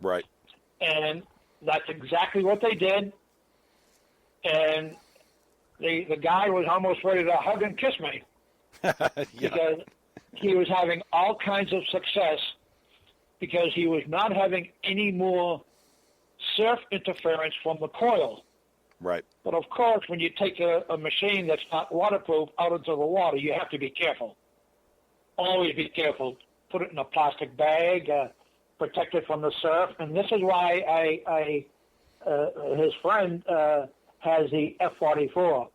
[SPEAKER 1] Right.
[SPEAKER 2] And that's exactly what they did. And the guy was almost ready to hug and kiss me. Because he was having all kinds of success, because he was not having any more surf interference from the coil.
[SPEAKER 1] Right.
[SPEAKER 2] But of course, when you take a machine that's not waterproof out into the water, you have to be careful. Always be careful. Put it in a plastic bag, protect it from the surf. And this is why his friend has the F44.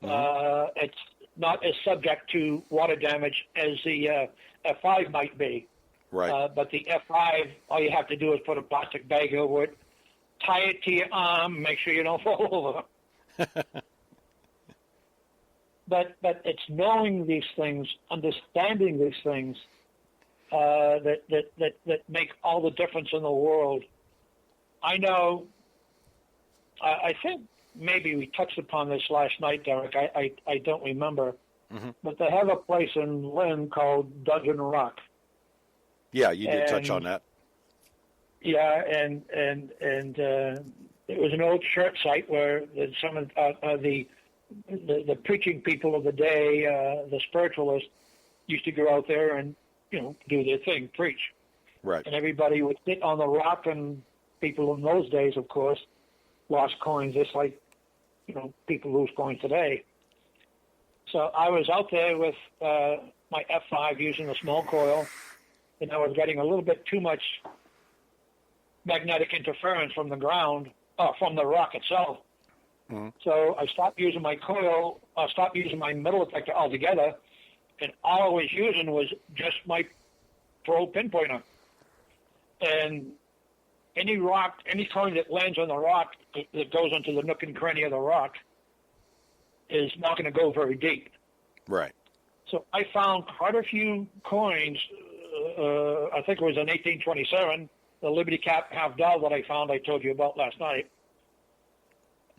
[SPEAKER 2] Mm-hmm. It's not as subject to water damage as the F5 might be.
[SPEAKER 1] Right.
[SPEAKER 2] But the F5, all you have to do is put a plastic bag over it, tie it to your arm, make sure you don't fall over. But it's knowing these things, understanding these things, that make all the difference in the world. I know. I think maybe we touched upon this last night, Derek. I don't remember, mm-hmm. but they have a place in Lynn called Dungeon Rock.
[SPEAKER 1] Yeah, you did touch on that.
[SPEAKER 2] Yeah, and it was an old church site where some of the the preaching people of the day, the spiritualists, used to go out there and, do their thing, preach.
[SPEAKER 1] Right.
[SPEAKER 2] And everybody would sit on the rock, and people in those days, of course, lost coins just like, people lose coins today. So I was out there with my F5 using a small coil, and I was getting a little bit too much magnetic interference from the ground, from the rock itself. Mm-hmm. So I stopped using my coil, stopped using my metal detector altogether, and all I was using was just my probe pinpointer. And any rock, any coin that lands on the rock that goes into the nook and cranny of the rock is not going to go very deep.
[SPEAKER 1] Right.
[SPEAKER 2] So I found quite a few coins. I think it was in 1827, the Liberty Cap $half that I found, I told you about last night.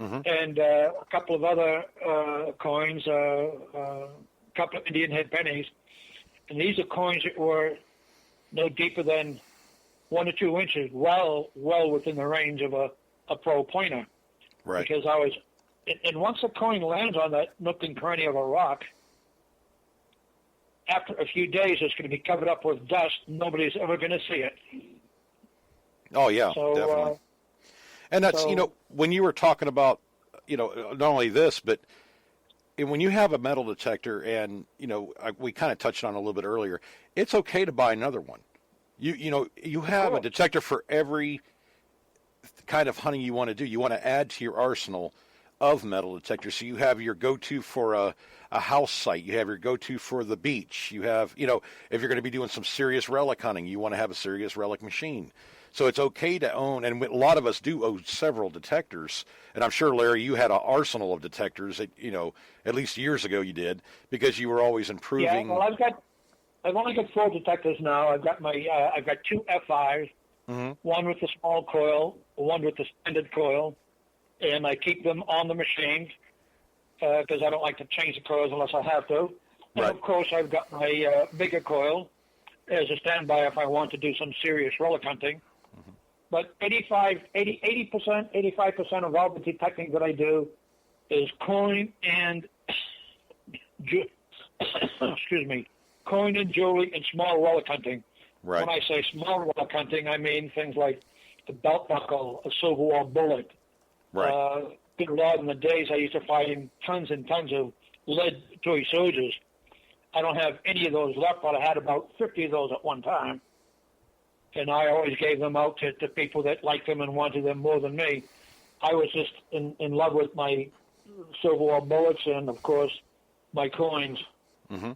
[SPEAKER 2] Mm-hmm. And a couple of other coins, a couple of Indian head pennies. And these are coins that were no deeper than 1 or 2 inches, well within the range of a pro pointer.
[SPEAKER 1] Right.
[SPEAKER 2] Because and once a coin lands on that nook and cranny of a rock, after a few days, it's going to be covered up with dust. Nobody's ever going to see it.
[SPEAKER 1] Oh, yeah,
[SPEAKER 2] so,
[SPEAKER 1] definitely. And that's, when you were talking about, not only this, but when you have a metal detector and, we kind of touched on it a little bit earlier, it's okay to buy another one. You have a detector for every kind of hunting you want to do. You want to add to your arsenal of metal detectors. So you have your go-to for a house site. You have your go-to for the beach. You have, if you're going to be doing some serious relic hunting, you want to have a serious relic machine. So it's okay to own, and a lot of us do own several detectors. And I'm sure, Larry, you had an arsenal of detectors that, at least years ago you did, because you were always improving.
[SPEAKER 2] Yeah, well, I've only got 4 detectors now. I've got I've got 2 F5s, mm-hmm. one with the small coil, one with the standard coil, and I keep them on the machine because I don't like to change the coils unless I have to. And
[SPEAKER 1] right.
[SPEAKER 2] Of course, I've got my bigger coil as a standby if I want to do some serious relic hunting. Mm-hmm. But 85% of all the detecting that I do is coin and coin and jewelry and small relic hunting.
[SPEAKER 1] Right.
[SPEAKER 2] When I say small relic hunting, I mean things like the belt buckle, a Silver War bullet.
[SPEAKER 1] Right.
[SPEAKER 2] Good Lord, in the days I used to find tons and tons of lead toy soldiers. I don't have any of those left, but I had about 50 of those at one time. And I always gave them out to people that liked them and wanted them more than me. I was just in love with my Silver War bullets and, of course, my coins.
[SPEAKER 1] Mm-hmm.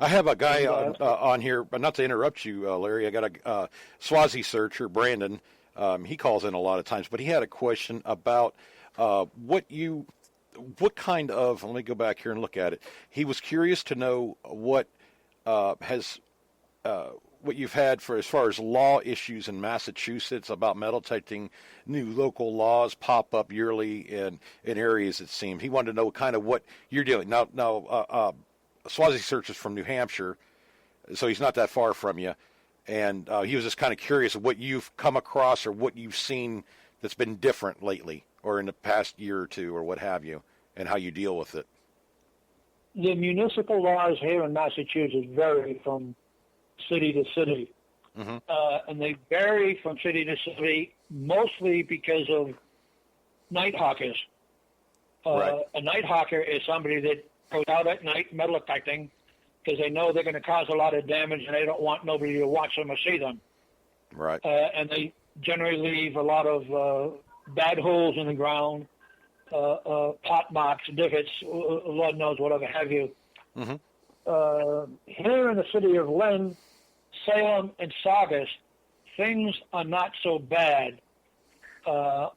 [SPEAKER 1] I have a guy on here, but not to interrupt you, Larry. I got a Swazi searcher, Brandon. He calls in a lot of times, but he had a question about what kind of, let me go back here and look at it. He was curious to know what you've had for as far as law issues in Massachusetts about metal detecting. New local laws pop up yearly in areas, it seemed. He wanted to know kind of what you're doing. Now, Swazi Search is from New Hampshire, so he's not that far from you. And he was just kind of curious of what you've come across or what you've seen that's been different lately or in the past year or two or what have you, and how you deal with it.
[SPEAKER 2] The municipal laws here in Massachusetts vary from city to city. Mm-hmm. And they vary from city to city mostly because of night hawkers.
[SPEAKER 1] Right.
[SPEAKER 2] A night hawker is somebody that goes out at night metal detecting because they know they're going to cause a lot of damage and they don't want nobody to watch them or see them.
[SPEAKER 1] Right.
[SPEAKER 2] And they generally leave a lot of bad holes in the ground, pot marks, divots, Lord knows whatever have you. Mm-hmm. Here in the city of Lynn, Salem, and Saugus, things are not so bad. All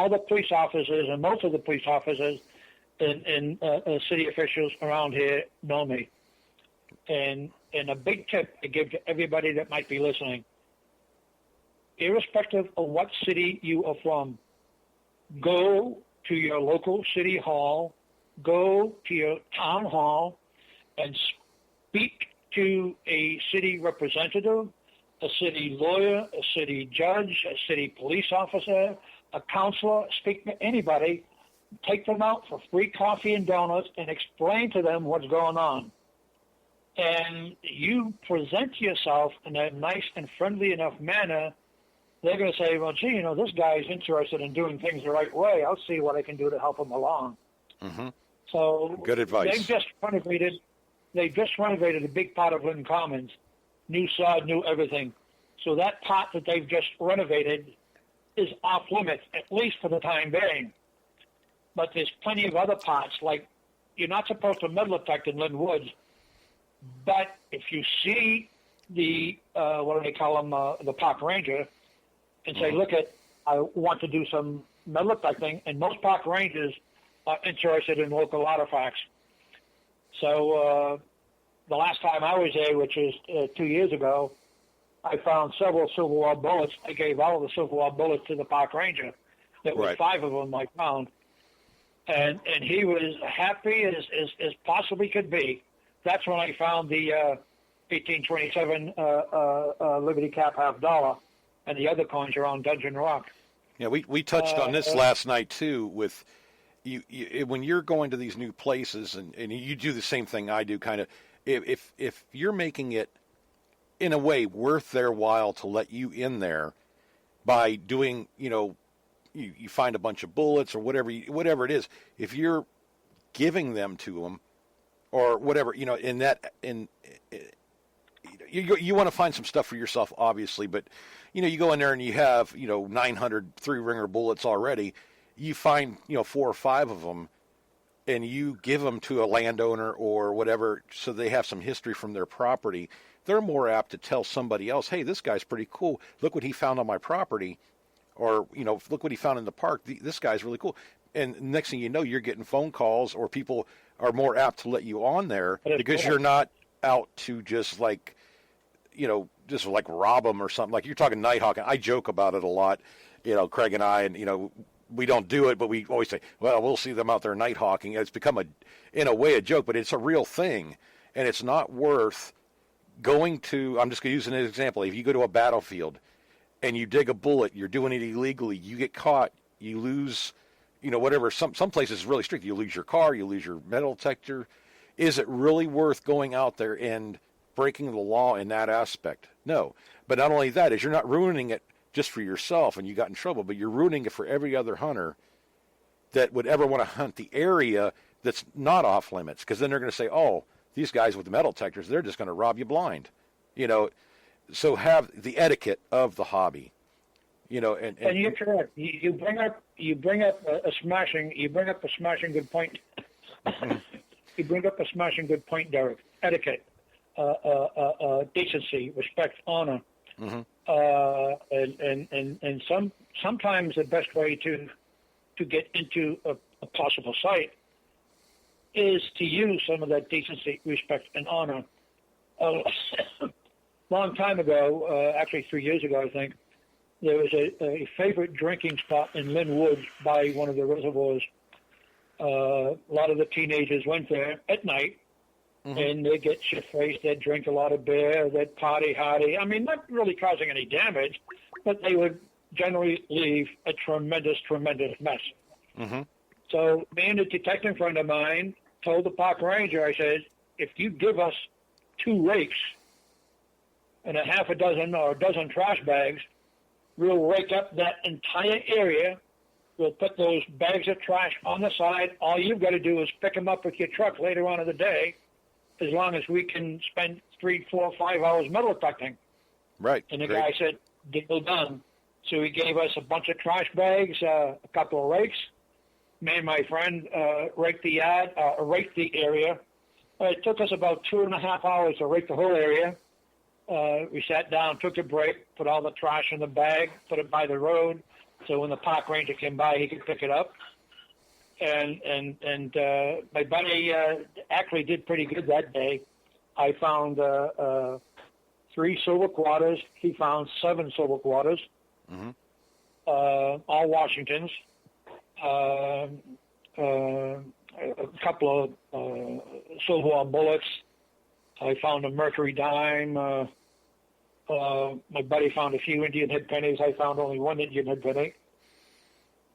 [SPEAKER 2] the police officers and most of the police officers and city officials around here know me. And a big tip to give to everybody that might be listening, irrespective of what city you are from, go to your local city hall, go to your town hall, and speak to a city representative, a city lawyer, a city judge, a city police officer, a counselor, speak to anybody, take them out for free coffee and donuts and explain to them what's going on. And you present yourself in a nice and friendly enough manner, they're going to say, well, gee, you know, this guy is interested in doing things the right way. I'll see what I can do to help him along.
[SPEAKER 1] Mm-hmm.
[SPEAKER 2] So
[SPEAKER 1] good advice.
[SPEAKER 2] They just renovated a big part of Lynn Commons, new sod, new everything. So that part that they've just renovated is off limits, at least for the time being. But there's plenty of other parts, like you're not supposed to metal detect in Lynn Woods, but if you see the, what do they call them, the park ranger, and say, look, I want to do some metal detecting, and most park rangers are interested in local artifacts. So the last time I was there, which is 2 years ago, I found several Silver Wall bullets. I gave all of the Silver Wall bullets to the park ranger. There were 5 of them I found. And he was happy as possibly could be. That's when I found the 1827 Liberty Cap $50 and the other coins are on Dungeon Rock.
[SPEAKER 1] Yeah, we touched on this last night too. With you when you're going to these new places, and you do the same thing I do, kind of. If you're making it in a way worth their while to let you in there by doing, you find a bunch of bullets or whatever it is. If you're giving them to them or whatever, you want to find some stuff for yourself, obviously, but you go in there and you have 900 3-ringer bullets already. You find 4 or 5 of them, and you give them to a landowner or whatever, so they have some history from their property. They're more apt to tell somebody else, "Hey, this guy's pretty cool. Look what he found on my property," or look what he found in the park. This guy's really cool. And next thing you know, you're getting phone calls, or people are more apt to let you on there because you're not out to just like rob them or something. Like you're talking night hawking. I joke about it a lot, Craig and I, and we don't do it, but we always say, well, we'll see them out there night hawking. It's become in a way a joke, but it's a real thing, and it's not worth going to. I'm just going to use an example. If you go to a battlefield and you dig a bullet, you're doing it illegally, you get caught, you lose, whatever. Some places is really strict. You lose your car, you lose your metal detector. Is it really worth going out there and breaking the law in that aspect? No. But not only that, is you're not ruining it just for yourself and you got in trouble, but you're ruining it for every other hunter that would ever want to hunt the area that's not off limits, because then they're going to say, oh, these guys with the metal detectors, they're just going to rob you blind. So have the etiquette of the hobby. And
[SPEAKER 2] you're correct. You bring up a smashing good point. You bring up a smashing good point, Derek. Etiquette, decency, respect, honor, and sometimes the best way to get into a possible site is to use some of that decency, respect, and honor. Long time ago, actually 3 years ago, I think, there was a favorite drinking spot in Lynn Woods by one of the reservoirs. A lot of the teenagers went there at night, and they'd get shit-faced, they'd drink a lot of beer, they'd party hardy. I mean, not really causing any damage, but they would generally leave a tremendous, tremendous mess.
[SPEAKER 1] Mm-hmm.
[SPEAKER 2] So me and a detective friend of mine told the park ranger, I said, if you give us 2 rakes and a half a dozen or a dozen trash bags, we'll rake up that entire area. We'll put those bags of trash on the side. All you've got to do is pick them up with your truck later on in the day, as long as we can spend 3, 4, 5 hours metal detecting.
[SPEAKER 1] Right.
[SPEAKER 2] And the guy said, deal done. So he gave us a bunch of trash bags, a couple of rakes. Me and my friend raked the area. It took us about 2.5 hours to rake the whole area. We sat down, took a break, put all the trash in the bag, put it by the road, so when the park ranger came by, he could pick it up. And my buddy actually did pretty good that day. I found 3 silver quarters. He found 7 silver quarters, all Washingtons. A couple of silver wall bullets. I found a mercury dime. My buddy found a few Indian head pennies. I found only 1 Indian head penny.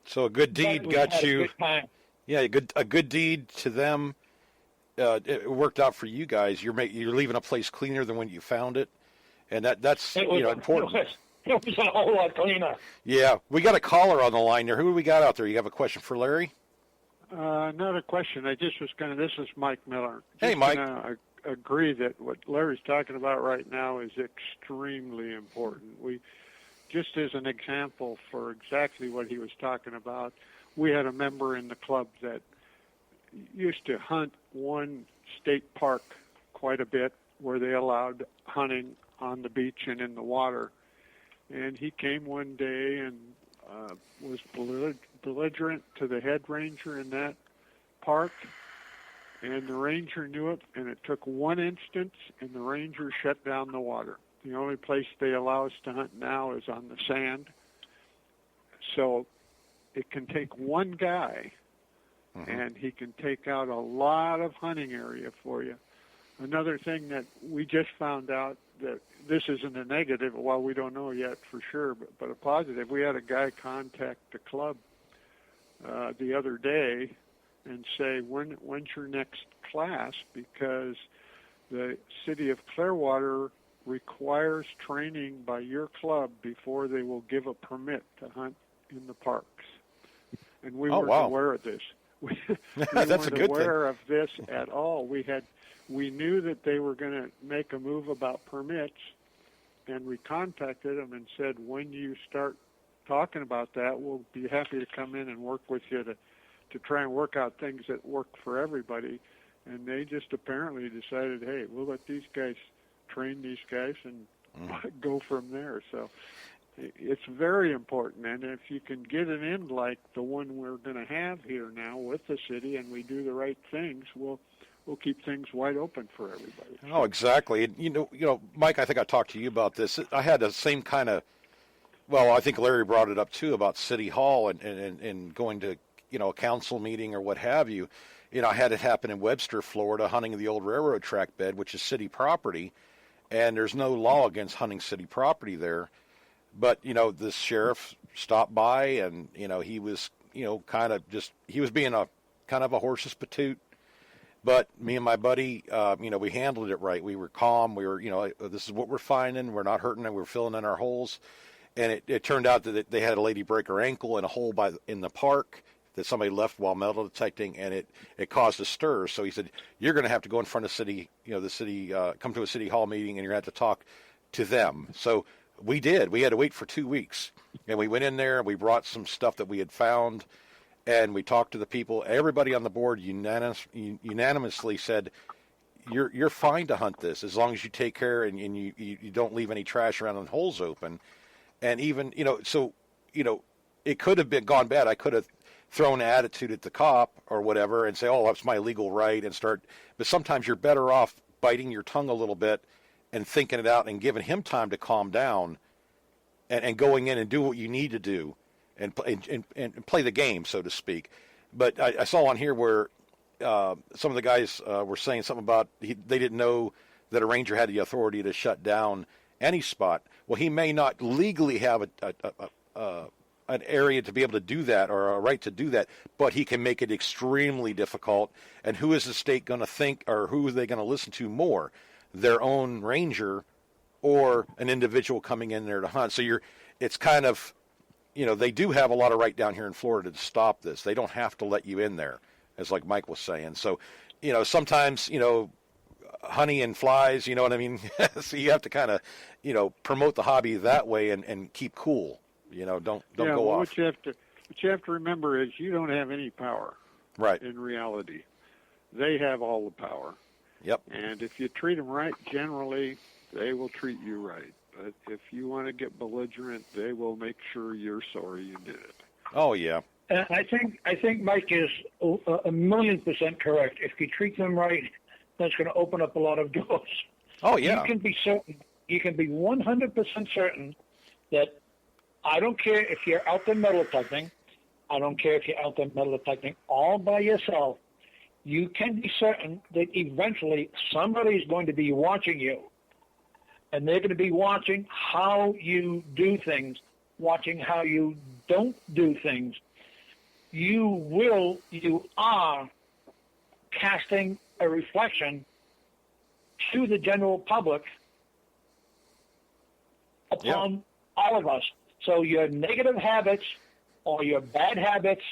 [SPEAKER 1] So a good deed
[SPEAKER 2] But we
[SPEAKER 1] got
[SPEAKER 2] had a
[SPEAKER 1] you.
[SPEAKER 2] good time.
[SPEAKER 1] Yeah, a good deed to them. It worked out for you guys. You're leaving a place cleaner than when you found it, and that's
[SPEAKER 2] It was,
[SPEAKER 1] important.
[SPEAKER 2] it was a whole lot cleaner.
[SPEAKER 1] Yeah, we got a caller on the line there. Who do we got out there? You have a question for Larry?
[SPEAKER 4] Not a question. I just was this is Mike Miller.
[SPEAKER 1] Hey, Mike.
[SPEAKER 4] I agree that what Larry's talking about right now is extremely important. We, just as an example for exactly what he was talking about, we had a member in the club that used to hunt one state park quite a bit where they allowed hunting on the beach and in the water. And he came one day and was belligerent to the head ranger in that park, and the ranger knew it, and it took one instance, and the ranger shut down the water. The only place they allow us to hunt now is on the sand. So it can take one guy, and he can take out a lot of hunting area for you. Another thing that we just found out, that this isn't a negative, well, we don't know yet for sure, but a positive. We had a guy contact the club the other day and say, when's your next class? Because the city of Clearwater requires training by your club before they will give a permit to hunt in the parks. And we weren't aware of this. We
[SPEAKER 1] That's a
[SPEAKER 4] weren't
[SPEAKER 1] good
[SPEAKER 4] aware of this at all. We knew that they were going to make a move about permits, and we contacted them and said, when you start talking about that, we'll be happy to come in and work with you to try and work out things that work for everybody. And they just apparently decided, hey, we'll let these guys train these guys and go from there. So it's very important. And if you can get an end like the one we're going to have here now with the city, and we do the right things, we'll keep things wide open for everybody.
[SPEAKER 1] Oh, exactly. And, you know, Mike, I think I talked to you about this. I had the same kind of, well, I think Larry brought it up too about City Hall and going to, a council meeting or what have you. I had it happen in Webster, Florida, hunting the old railroad track bed, which is city property, and there's no law against hunting city property there. But, the sheriff stopped by, and, he was, he was being a kind of a horse's patoot. But me and my buddy, we handled it right. We were calm. We were, this is what we're finding. We're not hurting, and we're filling in our holes. And it turned out that they had a lady break her ankle in a hole in the park that somebody left while metal detecting, and it caused a stir. So he said, you're going to have to go in front of city, the city, come to a city hall meeting, and you're going to have to talk to them. So we did. We had to wait for 2 weeks. And we went in there, and we brought some stuff that we had found, and we talked to the people. Everybody on the board unanimously said, you're fine to hunt this as long as you take care and you don't leave any trash around and holes open. And even, it could have been gone bad. I could have thrown an attitude at the cop or whatever and say, oh, that's my legal right, and start. But sometimes you're better off biting your tongue a little bit and thinking it out and giving him time to calm down and going in and do what you need to do and play the game, so to speak. But I saw on here where some of the guys were saying something about they didn't know that a ranger had the authority to shut down any spot. Well, he may not legally have an area to be able to do that or a right to do that, but he can make it extremely difficult. And who is the state going to think, or who are they going to listen to more? Their own ranger or an individual coming in there to hunt? So it's kind of, they do have a lot of right down here in Florida to stop this. They don't have to let you in there, as like Mike was saying. So, sometimes, honey and flies, you know what I mean? So you have to kind of, promote the hobby that way and keep cool. Don't go off.
[SPEAKER 4] What you have to remember is you don't have any power.
[SPEAKER 1] Right.
[SPEAKER 4] In reality, they have all the power.
[SPEAKER 1] Yep.
[SPEAKER 4] And if you treat them right, generally, they will treat you right. But if you want to get belligerent, they will make sure you're sorry you did it.
[SPEAKER 1] Oh, yeah.
[SPEAKER 2] I think Mike is 1,000,000% correct. If you treat them right, that's going to open up a lot of doors.
[SPEAKER 1] Oh, yeah.
[SPEAKER 2] You can be certain. You can be 100% certain that I don't care if you're out there metal detecting. I don't care if you're out there metal detecting all by yourself. You can be certain that eventually somebody's going to be watching you. And they're going to be watching how you do things, watching how you don't do things. you are casting a reflection to the general public upon all of us. So your negative habits or your bad habits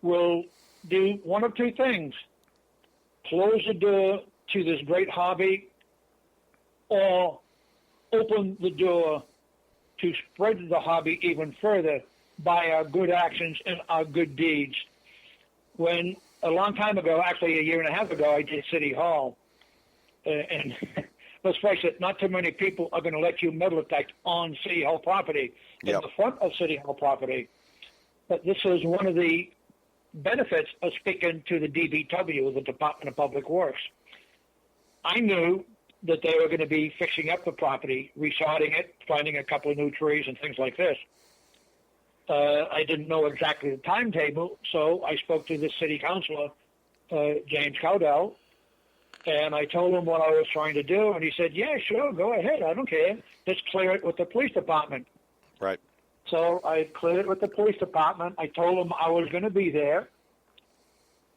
[SPEAKER 2] will do one of two things: close the door to this great hobby, or open the door to spread the hobby even further by our good actions and our good deeds. When a long time ago, actually a year and a half ago, I did City Hall, and let's face it, not too many people are going to let you metal detect on City Hall property, in the front of City Hall property. But this is one of the benefits of speaking to the DPW, the Department of Public Works. I knew that they were going to be fixing up the property, resodding it, planting a couple of new trees and things like this. I didn't know exactly the timetable, so I spoke to the city councilor, James Cowdell, and I told him what I was trying to do, and he said, yeah, sure, go ahead, I don't care. Just clear it with the police department.
[SPEAKER 1] Right.
[SPEAKER 2] So I cleared it with the police department. I told them I was going to be there,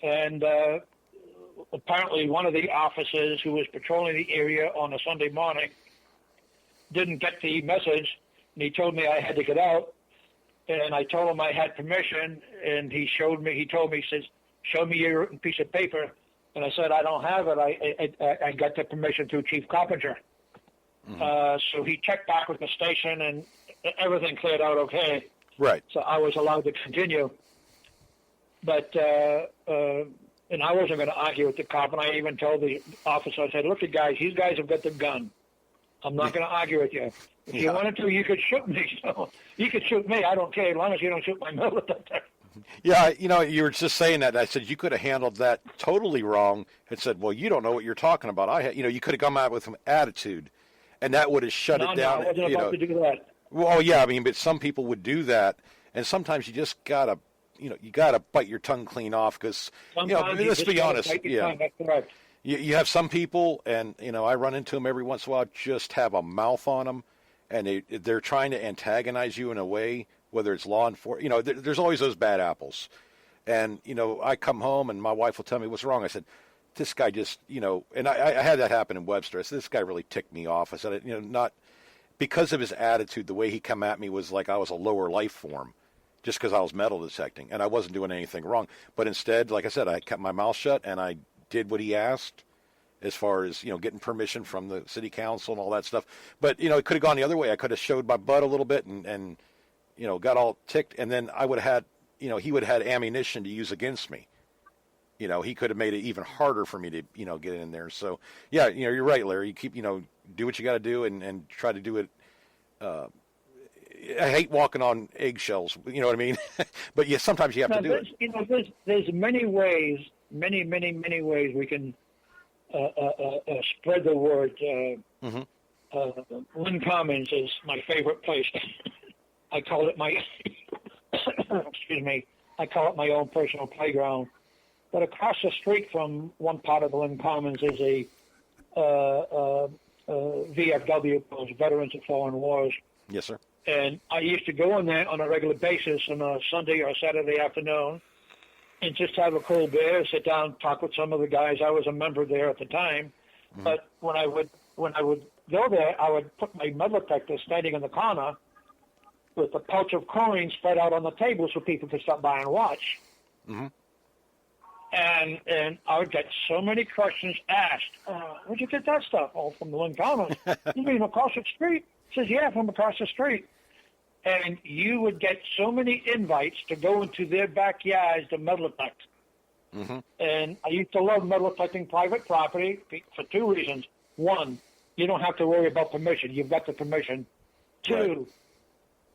[SPEAKER 2] and apparently one of the officers who was patrolling the area on a Sunday morning didn't get the message, and he told me I had to get out. And I told him I had permission, and he told me, he says, show me your written piece of paper. And I said, I don't have it. I got the permission through Chief Carpenter. So he checked back with the station, and everything cleared out okay.
[SPEAKER 1] Right.
[SPEAKER 2] So I was allowed to continue. But, and I wasn't going to argue with the cop, and I even told the officer, I said, look, guys, these guys have got the gun. I'm not going to argue with you. If you wanted to, you could shoot me. So you could shoot me. I don't care as long as you don't shoot my metal detector.
[SPEAKER 1] Yeah, you were just saying that. And I said you could have handled that totally wrong and said, well, you don't know what you're talking about. You could have come out with some attitude, and that would have shut it down.
[SPEAKER 2] No, I wasn't about to do that.
[SPEAKER 1] Well, yeah, I mean, but some people would do that, and sometimes you just gotta, you gotta bite your tongue clean off because, let's be honest, yeah.
[SPEAKER 2] That's correct.
[SPEAKER 1] You have some people, and I run into them every once in a while, just have a mouth on them, and they're trying to antagonize you in a way, whether it's law enforcement. There's always those bad apples, and I come home and my wife will tell me what's wrong. I said, this guy just, and I had that happen in Webster. I said, this guy really ticked me off. I said, not because of his attitude, the way he come at me was like I was a lower life form, just because I was metal detecting and I wasn't doing anything wrong. But instead, like I said, I kept my mouth shut and I did what he asked as far as, getting permission from the city council and all that stuff. But, it could have gone the other way. I could have showed my butt a little bit and got all ticked. And then I would have had, he would have had ammunition to use against me. He could have made it even harder for me to, get in there. So, yeah, you're right, Larry. You keep, do what you got to do and try to do it. I hate walking on eggshells, you know what I mean? But yeah, sometimes you have to do it.
[SPEAKER 2] There's many ways, many ways we can spread the word. Lynn Commons is my favorite place. I call it my, excuse me, I call it my own personal playground. But across the street from one part of the Lynn Commons is a VFW, Veterans of Foreign Wars.
[SPEAKER 1] Yes, sir.
[SPEAKER 2] And I used to go in there on a regular basis on a Sunday or Saturday afternoon and just have a cold beer, sit down, talk with some of the guys. I was a member there at the time. Mm-hmm. But when I would go there, I would put my metal detector standing in the corner with a pouch of coins spread out on the table so people could stop by and watch.
[SPEAKER 1] Mm-hmm.
[SPEAKER 2] And I would get so many questions asked. Where'd you get that stuff? Oh, from the Lynn Commons. You mean across the street? Says, yeah, from across the street. And you would get so many invites to go into their backyards to metal detect.
[SPEAKER 1] Mm-hmm. And
[SPEAKER 2] I used to love metal detecting private property for two reasons. One, you don't have to worry about permission. You've got the permission. Two,
[SPEAKER 1] right.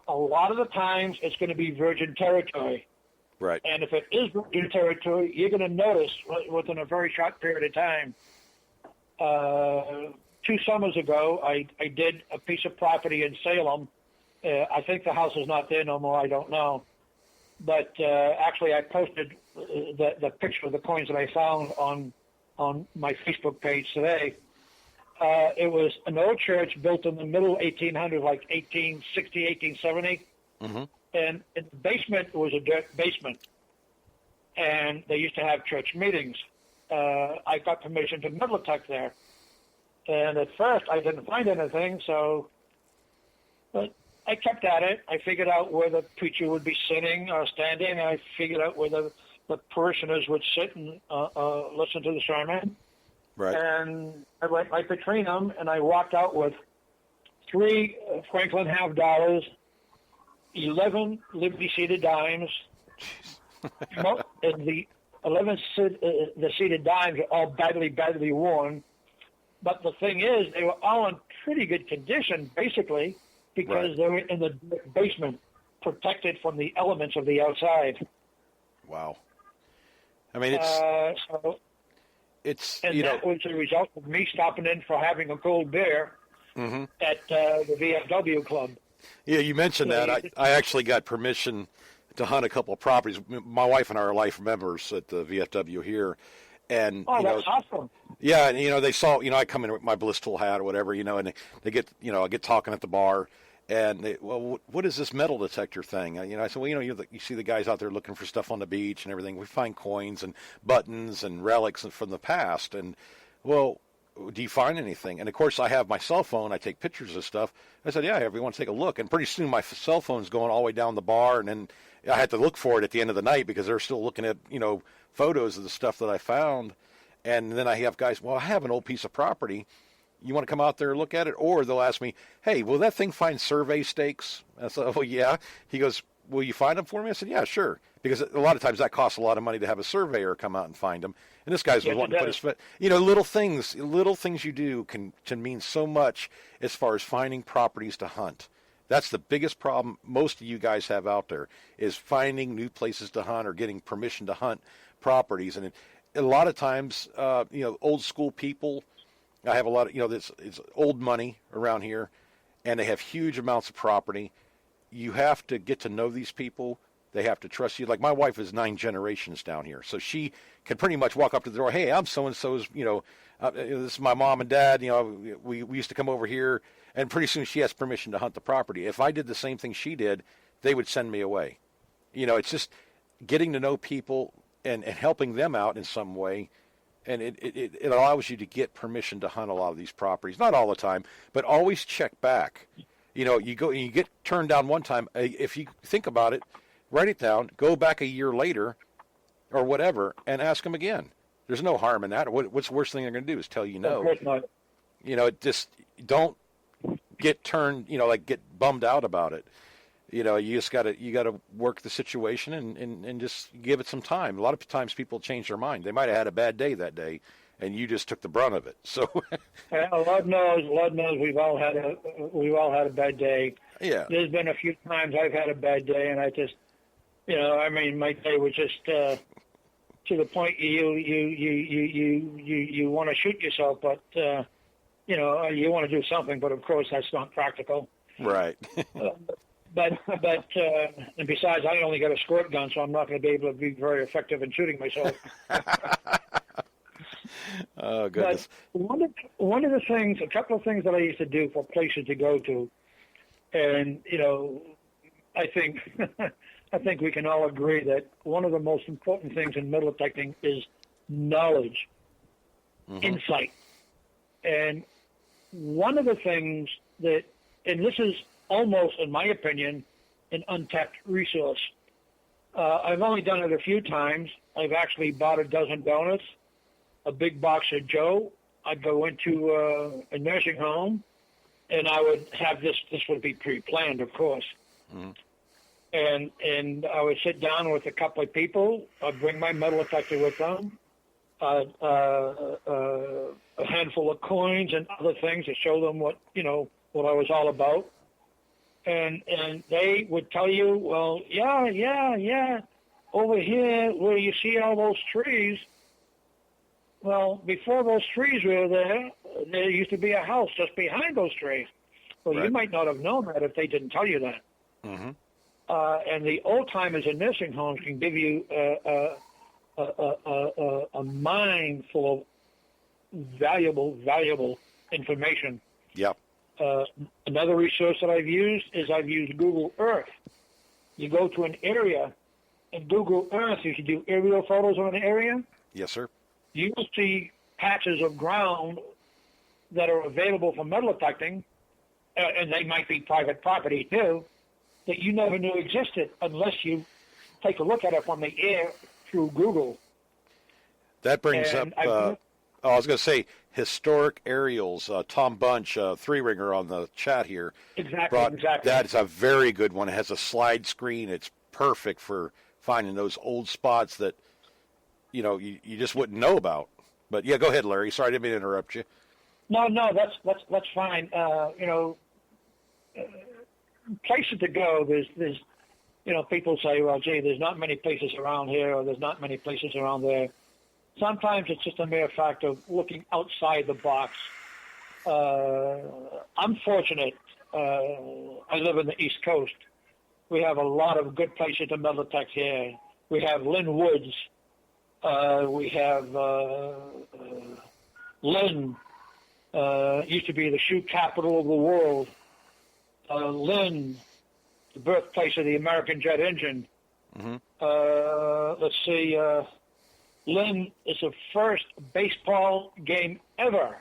[SPEAKER 2] A lot of the times it's going to be virgin territory.
[SPEAKER 1] Right.
[SPEAKER 2] And if it is virgin territory, you're going to notice within a very short period of time. 2 summers ago, I did a piece of property in Salem. I think the house is not there no more. I don't know. But actually, I posted the picture of the coins that I found on my Facebook page today. It was an old church built in the middle 1800s, like 1860, 1870.
[SPEAKER 1] Mm-hmm.
[SPEAKER 2] and in the basement was a dirt basement, and they used to have church meetings. I got permission to metal detect there, and at first I didn't find anything, but I kept at it. I figured out where the preacher would be sitting or standing, and I figured out where the parishioners would sit and listen to the sermon.
[SPEAKER 1] Right.
[SPEAKER 2] And I went right between them, and I walked out with 3 Franklin half dollars, 11 Liberty seated dimes, and the 11 the seated dimes are all badly worn. But the thing is, they were all in pretty good condition, basically, because they were in the basement, protected from the elements of the outside.
[SPEAKER 1] Wow. I mean, it's
[SPEAKER 2] and that was a result of me stopping in for having a cold beer at the VFW club.
[SPEAKER 1] Yeah, you mentioned that. I actually got permission to hunt a couple of properties. My wife and I are life members at the VFW here. And,
[SPEAKER 2] that's awesome.
[SPEAKER 1] Yeah, and, they saw, I come in with my Blissful hat or whatever, and they get, I get talking at the bar. And they, well, what is this metal detector thing? I said, well, you see the guys out there looking for stuff on the beach and everything. We find coins and buttons and relics from the past. And, well, do you find anything? And, of course, I have my cell phone. I take pictures of stuff. I said, yeah, everyone take a look. And pretty soon my cell phone's going all the way down the bar. And then I had to look for it at the end of the night because they're still looking at, photos of the stuff that I found. And then I have guys, well, I have an old piece of property. You want to come out there and look at it? Or they'll ask me, hey, will that thing find survey stakes? I said, oh, yeah. He goes, will you find them for me? I said, yeah, sure. Because a lot of times that costs a lot of money to have a surveyor come out and find them. And this guy's wanting to put his foot. Little things you do can mean so much as far as finding properties to hunt. That's the biggest problem most of you guys have out there is finding new places to hunt or getting permission to hunt properties. And a lot of times, old school people, I have a lot of, it's old money around here, and they have huge amounts of property. You have to get to know these people. They have to trust you. Like my wife is 9 generations down here, so she can pretty much walk up to the door. Hey, I'm so-and-so's, this is my mom and dad. We used to come over here, and pretty soon she has permission to hunt the property. If I did the same thing she did, they would send me away. It's just getting to know people and helping them out in some way. And it allows you to get permission to hunt a lot of these properties. Not all the time, but always check back. You go and you get turned down one time. If you think about it, write it down, go back a year later or whatever, and ask them again. There's no harm in that. What's the worst thing they're going to do is tell you no.
[SPEAKER 2] Of course not.
[SPEAKER 1] Just don't get turned, get bummed out about it. You just got to work the situation and just give it some time. A lot of times people change their mind. They might have had a bad day that day, and you just took the brunt of it. So,
[SPEAKER 2] Lord knows, we've all had a bad day.
[SPEAKER 1] Yeah.
[SPEAKER 2] There's been a few times I've had a bad day, and I just, my day was just to the point you want to shoot yourself, but you want to do something, but of course that's not practical.
[SPEAKER 1] Right.
[SPEAKER 2] But and besides, I only got a squirt gun, so I'm not going to be able to be very effective in shooting myself.
[SPEAKER 1] Oh, goodness.
[SPEAKER 2] But one of the things, a couple of things that I used to do for places to go to, and I think I think we can all agree that one of the most important things in metal detecting is knowledge, insight, and one of the things that, and this is almost, in my opinion, an untapped resource. I've only done it a few times. I've actually bought a dozen donuts, a big box of Joe. I'd go into a nursing home, and I would have this would be pre-planned, of course. And I would sit down with a couple of people. I'd bring my metal detector with them, a handful of coins and other things to show them what I was all about. And they would tell you, well, yeah, over here where you see all those trees, well, before those trees were there used to be a house just behind those trees. Well, You might not have known that if they didn't tell you that. And the old-timers in nursing homes can give you a mine full of valuable information.
[SPEAKER 1] Yep.
[SPEAKER 2] Another resource that I've used is Google Earth. you go to an area, in Google Earth, you can do aerial photos of an area.
[SPEAKER 1] Yes, sir.
[SPEAKER 2] You will see patches of ground that are available for metal detecting, and they might be private property too, that you never knew existed unless you take a look at it from the air through Google.
[SPEAKER 1] That brings
[SPEAKER 2] And
[SPEAKER 1] up. I was going to say historic aerials. Tom Bunch, three ringer on the chat here.
[SPEAKER 2] Exactly.
[SPEAKER 1] That is a very good one. It has a slide screen. It's perfect for finding those old spots that you just wouldn't know about. But yeah, go ahead, Larry. Sorry, I didn't mean to interrupt you.
[SPEAKER 2] No, that's fine. Places to go. There's people say, well, gee, there's not many places around here, or there's not many places around there. Sometimes it's just a mere fact of looking outside the box. I'm fortunate. I live in the East Coast. We have a lot of good places to metal detect here. We have Lynn Woods. We have Lynn. Used to be the shoe capital of the world. Lynn, the birthplace of the American jet engine.
[SPEAKER 1] Mm-hmm.
[SPEAKER 2] Let's see. Lynn is the first baseball game ever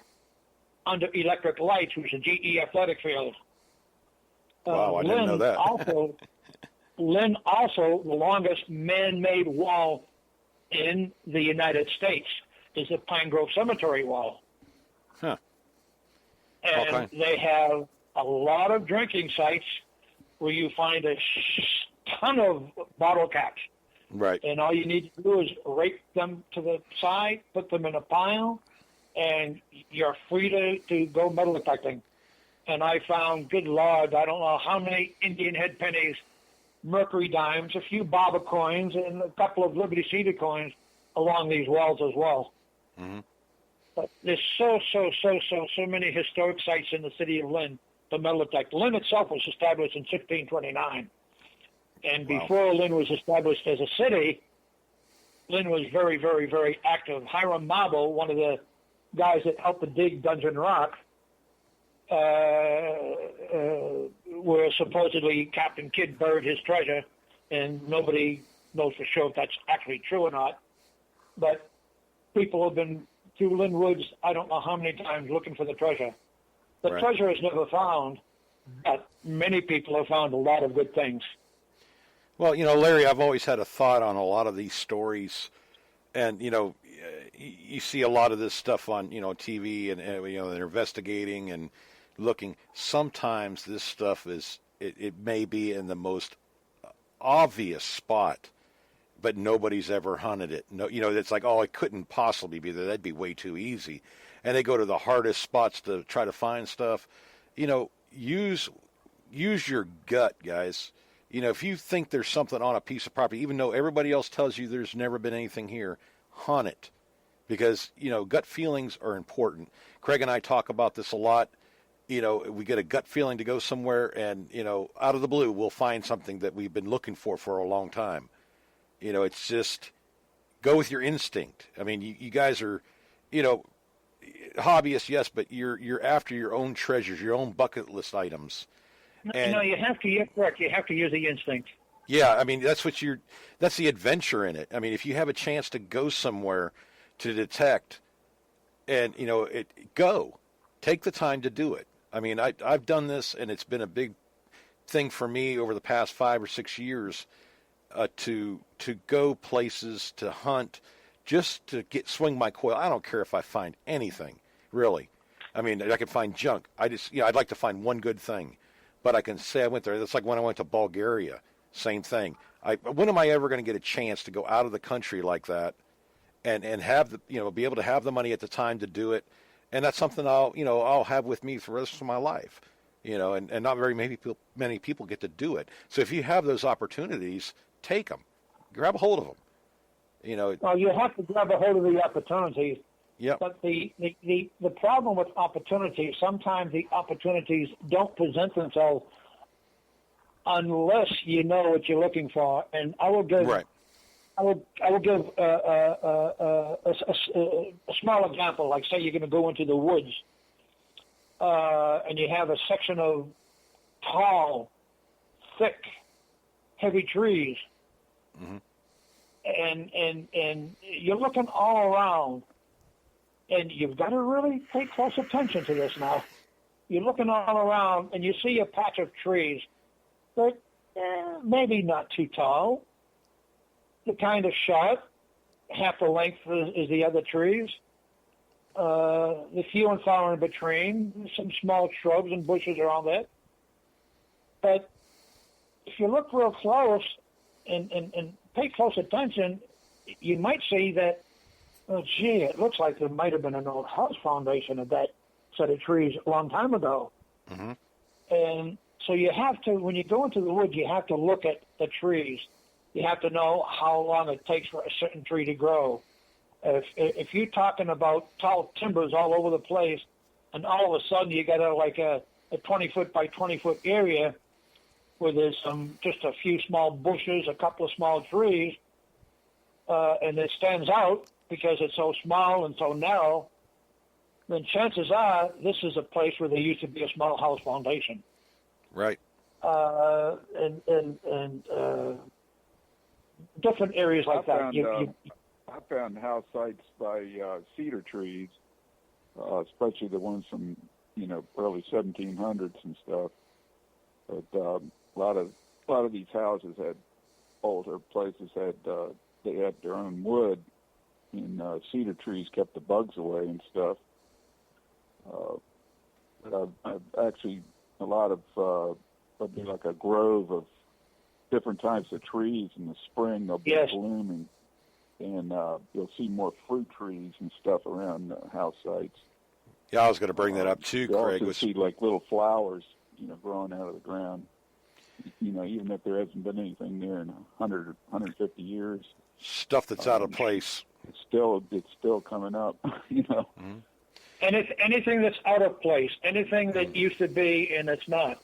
[SPEAKER 2] under electric lights, which is a GE athletic field.
[SPEAKER 1] Wow, I didn't know that.
[SPEAKER 2] Lynn also, the longest man-made wall in the United States is the Pine Grove Cemetery wall.
[SPEAKER 1] Huh.
[SPEAKER 2] And
[SPEAKER 1] Okay.
[SPEAKER 2] they have a lot of drinking sites where you find a ton of bottle caps.
[SPEAKER 1] Right.
[SPEAKER 2] And all you need to do is rake them to the side, put them in a pile, and you're free to go metal detecting. And I found, good Lord, I don't know how many Indian head pennies, mercury dimes, a few Baba coins, and a couple of Liberty Cedar coins along these walls as well.
[SPEAKER 1] Mm-hmm.
[SPEAKER 2] But there's so many historic sites in the city of Lynn to metal detect. Lynn itself was established in 1629. And
[SPEAKER 1] Wow.
[SPEAKER 2] before Lynn was established as a city, Lynn was very, very, very active. Hiram Mabo, one of the guys that helped to dig Dungeon Rock, where supposedly Captain Kidd buried his treasure, and nobody knows for sure if that's actually true or not. But people have been through Lynn Woods, I don't know how many times, looking for the treasure. The
[SPEAKER 1] Right.
[SPEAKER 2] treasure is never found, but many people have found a lot of good things.
[SPEAKER 1] Well, Larry, I've always had a thought on a lot of these stories, and you see a lot of this stuff on TV, and they're investigating and looking. Sometimes this stuff it may be in the most obvious spot, but nobody's ever hunted it. No, it's like, oh, it couldn't possibly be there. That'd be way too easy. And they go to the hardest spots to try to find stuff. Use your gut, guys. If you think there's something on a piece of property, even though everybody else tells you there's never been anything here, hunt it. Because, gut feelings are important. Craig and I talk about this a lot. We get a gut feeling to go somewhere, and, out of the blue, we'll find something that we've been looking for a long time. It's just go with your instinct. I mean, you guys are, hobbyists, yes, but you're after your own treasures, your own bucket list items.
[SPEAKER 2] No, you have to. You're correct. You have to use the instinct.
[SPEAKER 1] Yeah, I mean that's the adventure in it. I mean, if you have a chance to go somewhere to detect, and go, take the time to do it. I mean, I've done this, and it's been a big thing for me over the past 5 or 6 years to go places, to hunt, just to swing my coil. I don't care if I find anything, really. I mean, I can find junk. I'd like to find one good thing. But I can say I went there. That's like when I went to Bulgaria. Same thing. When am I ever going to get a chance to go out of the country like that, and have be able to have the money at the time to do it? And that's something I'll have with me for the rest of my life. And not very many people get to do it. So if you have those opportunities, take them, grab a hold of them.
[SPEAKER 2] Well, you have to grab a hold of the opportunities.
[SPEAKER 1] Yep.
[SPEAKER 2] But the problem with opportunities, sometimes the opportunities don't present themselves unless you know what you're looking for. And I will give
[SPEAKER 1] Right.
[SPEAKER 2] I will give a small example. Like, say you're going to go into the woods, and you have a section of tall, thick heavy trees. And you're looking all around, and you've got to really pay close attention to this now. You're looking all around, and you see a patch of trees that maybe not too tall. They're kind of short, half the length is the other trees. The few and far in between, some small shrubs and bushes around there. But if you look real close and pay close attention, you might see that, oh, gee, it looks like there might have been an old house foundation of that set of trees a long time ago. And so you have to, when you go into the woods, you have to look at the trees. You have to know how long it takes for a certain tree to grow. If you're talking about tall timbers all over the place, and all of a sudden you got a 20-foot by 20-foot area where there's just a few small bushes, a couple of small trees, and it stands out because it's so small and so narrow, then chances are this is a place where there used to be a small house foundation.
[SPEAKER 1] Right.
[SPEAKER 2] And different areas like that.
[SPEAKER 3] I found house sites by cedar trees, especially the ones from early 1700s and stuff. But a lot of these houses had older places they had their own wood, and cedar trees kept the bugs away and stuff. But I've actually a lot of there'll be like a grove of different types of trees in the spring. They'll be blooming. And you'll see more fruit trees and stuff around house sites.
[SPEAKER 1] Yeah, I was going to bring that up too, Craig.
[SPEAKER 3] You also see like little flowers, growing out of the ground. Even if there hasn't been anything there in 100 or 150 years.
[SPEAKER 1] Stuff that's out of place.
[SPEAKER 3] It's still coming up,
[SPEAKER 2] And it's anything that's out of place, anything that used to be and it's not.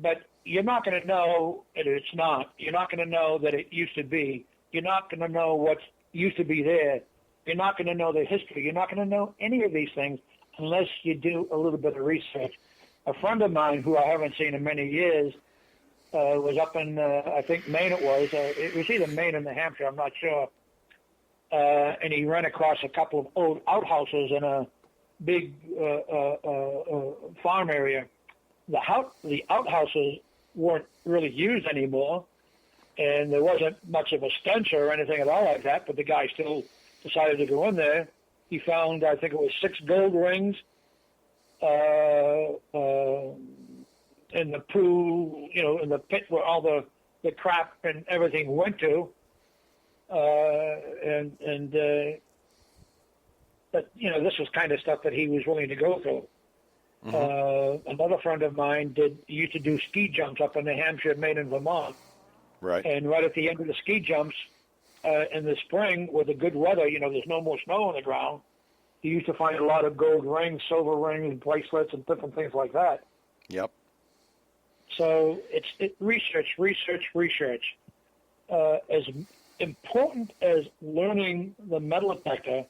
[SPEAKER 2] But you're not going to know that it's not. You're not going to know that it used to be. You're not going to know what used to be there. You're not going to know the history. You're not going to know any of these things unless you do a little bit of research. A friend of mine, who I haven't seen in many years, was up in, I think, Maine it was. It was either Maine or New Hampshire, I'm not sure. And he ran across a couple of old outhouses in a big farm area. The outhouses weren't really used anymore. And there wasn't much of a stench or anything at all like that, but the guy still decided to go in there. He found, I think it was 6 gold rings in the pool, in the pit where all the crap and everything went to. But this was kind of stuff that he was willing to go through. Another friend of mine used to do ski jumps up in New Hampshire, Maine, and Vermont.
[SPEAKER 1] Right.
[SPEAKER 2] And right at the end of the ski jumps in the spring with the good weather, there's no more snow on the ground. You used to find a lot of gold rings, silver rings, bracelets, and different things like that.
[SPEAKER 1] Yep.
[SPEAKER 2] So it's research. As important as learning the metal detector,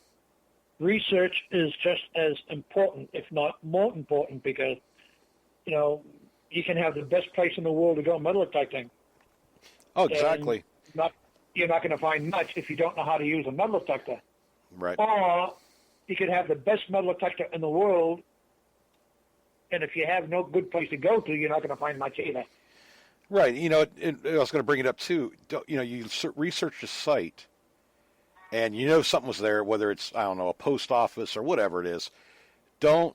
[SPEAKER 2] research is just as important, if not more important, because, you can have the best place in the world to go metal detecting.
[SPEAKER 1] Oh, exactly.
[SPEAKER 2] You're not going to find much if you don't know how to use a metal detector.
[SPEAKER 1] Right.
[SPEAKER 2] Or you could have the best metal detector in the world, and if you have no good place to go to, you're not going to find much either.
[SPEAKER 1] Right. I was going to bring it up too. You research a site, and something was there, whether it's, I don't know, a post office or whatever it is. Don't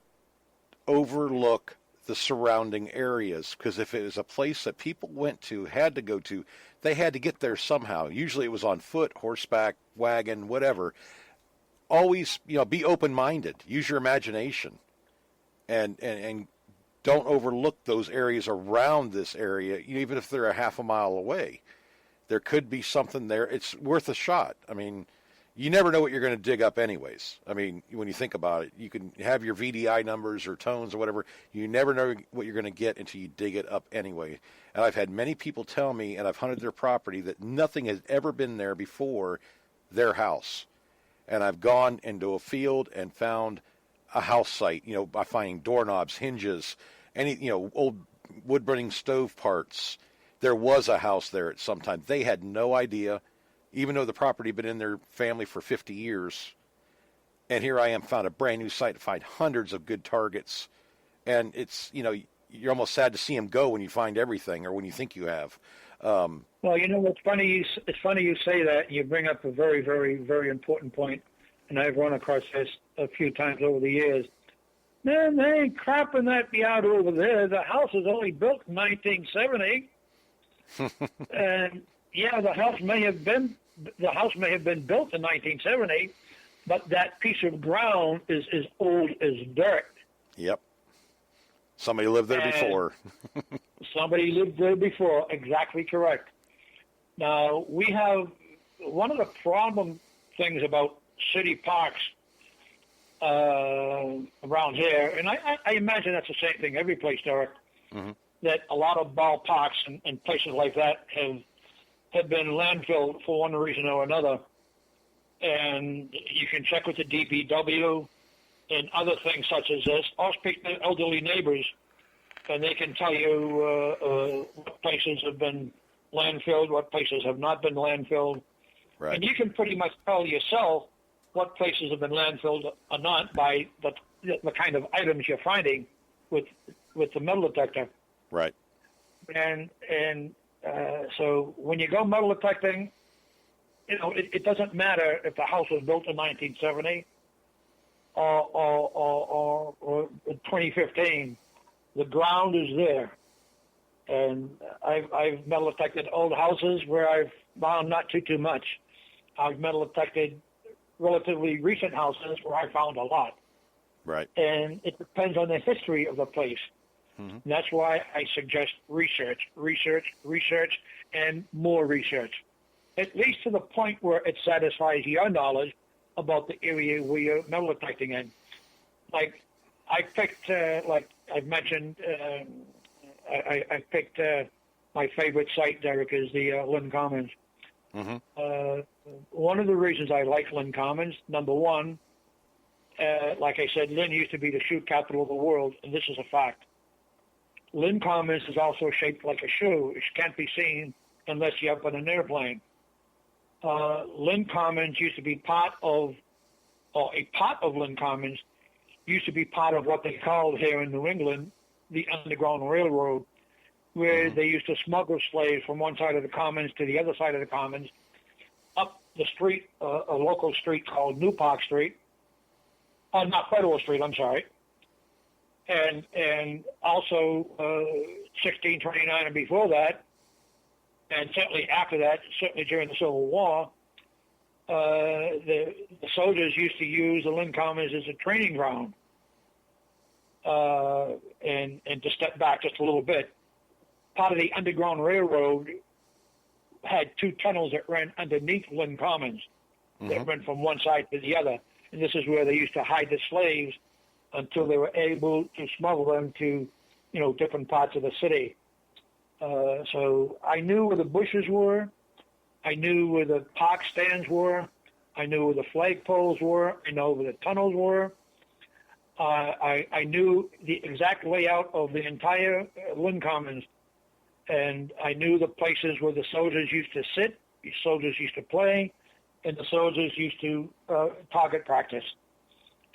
[SPEAKER 1] overlook the surrounding areas, because if it was a place that people had to go to, they had to get there somehow. Usually it was on foot, horseback, wagon, whatever. Always, be open-minded. Use your imagination, and don't overlook those areas around this area, even if they're a half a mile away. There could be something there. It's worth a shot. I mean, you never know what you're going to dig up anyways. I mean, when you think about it, you can have your VDI numbers or tones or whatever. You never know what you're going to get until you dig it up anyway. And I've had many people tell me, and I've hunted their property, that nothing has ever been there before their house. And I've gone into a field and found a house site, by finding doorknobs, hinges, old wood-burning stove parts, there was a house there at some time. They had no idea, even though the property had been in their family for 50 years. And here I am, found a brand new site, find hundreds of good targets. And it's, you're almost sad to see them go when you find everything or when you think you have.
[SPEAKER 2] Well, what's funny? It's funny you say that. You bring up a very, very, very important point, and I've run across this a few times over the years. Man, they ain't crapping that out over there. The house was only built in 1970, and yeah, the house may have been built in 1970, but that piece of ground is as old as dirt.
[SPEAKER 1] Yep. Somebody lived there before.
[SPEAKER 2] Somebody lived there before. Exactly correct. Now, we have one of the problem things about city parks around here, and I imagine that's the same thing every place, Derek, that a lot of ballparks and places like that have been landfilled for one reason or another. And you can check with the DPW and other things such as this, or speak to elderly neighbors, and they can tell you what places have been landfilled, what places have not been landfilled.
[SPEAKER 1] Right.
[SPEAKER 2] And you can pretty much tell yourself what places have been landfilled or not by the kind of items you're finding with the metal detector.
[SPEAKER 1] Right.
[SPEAKER 2] And so when you go metal detecting, it doesn't matter if the house was built in 1970 or 2015. The ground is there. And I've metal detected old houses where I've found not too much. I've metal detected relatively recent houses where I found a lot.
[SPEAKER 1] Right.
[SPEAKER 2] And it depends on the history of the place.
[SPEAKER 1] Mm-hmm.
[SPEAKER 2] And that's why I suggest research, and more research, at least to the point where it satisfies your knowledge about the area where you're metal detecting in. Like I picked, like I've mentioned, I picked my favorite site, Derek, is the Lynn Commons.
[SPEAKER 1] Mm-hmm.
[SPEAKER 2] One of the reasons I like Lynn Commons, number one, like I said, Lynn used to be the shoe capital of the world, and this is a fact. Lynn Commons is also shaped like a shoe. It can't be seen unless you're up on an airplane. Lynn Commons used to be part of Lynn Commons used to be part of what they called here in New England the Underground Railroad, where they used to smuggle slaves from one side of the Commons to the other side of the Commons up the street, a local street called New Park Street. Not Federal Street, I'm sorry. And also 1629 and before that, and certainly after that, certainly during the Civil War, the soldiers used to use the Lynn Commons as a training ground. And to step back just a little bit, part of the Underground Railroad had two tunnels that ran underneath Lynn Commons that went from one side to the other. And this is where they used to hide the slaves until they were able to smuggle them to, different parts of the city. So I knew where the bushes were. I knew where the park stands were. I knew where the flagpoles were. I know where the tunnels were. I knew the exact layout of the entire Lynn Commons, and I knew the places where the soldiers used to sit, the soldiers used to play, and the soldiers used to target practice.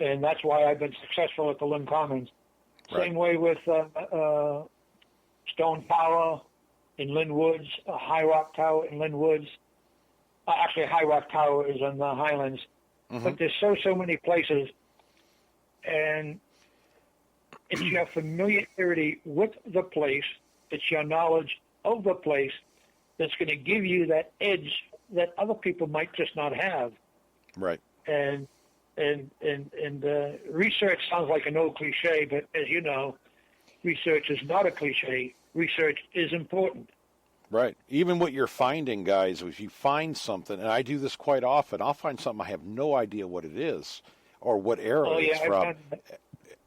[SPEAKER 2] And that's why I've been successful at the Lynn Commons.
[SPEAKER 1] Right.
[SPEAKER 2] Same way with Stone Tower in Lynn Woods, High Rock Tower in Lynn Woods. Actually, High Rock Tower is in the Highlands. But there's so many places. And it's your familiarity with the place, it's your knowledge of the place that's going to give you that edge that other people might just not have.
[SPEAKER 1] Right.
[SPEAKER 2] And research sounds like an old cliche, but as you know, research is not a cliche. Research is important.
[SPEAKER 1] Right. Even what you're finding, guys, if you find something, and I do this quite often, I'll find something I have no idea what it is or what era it's from.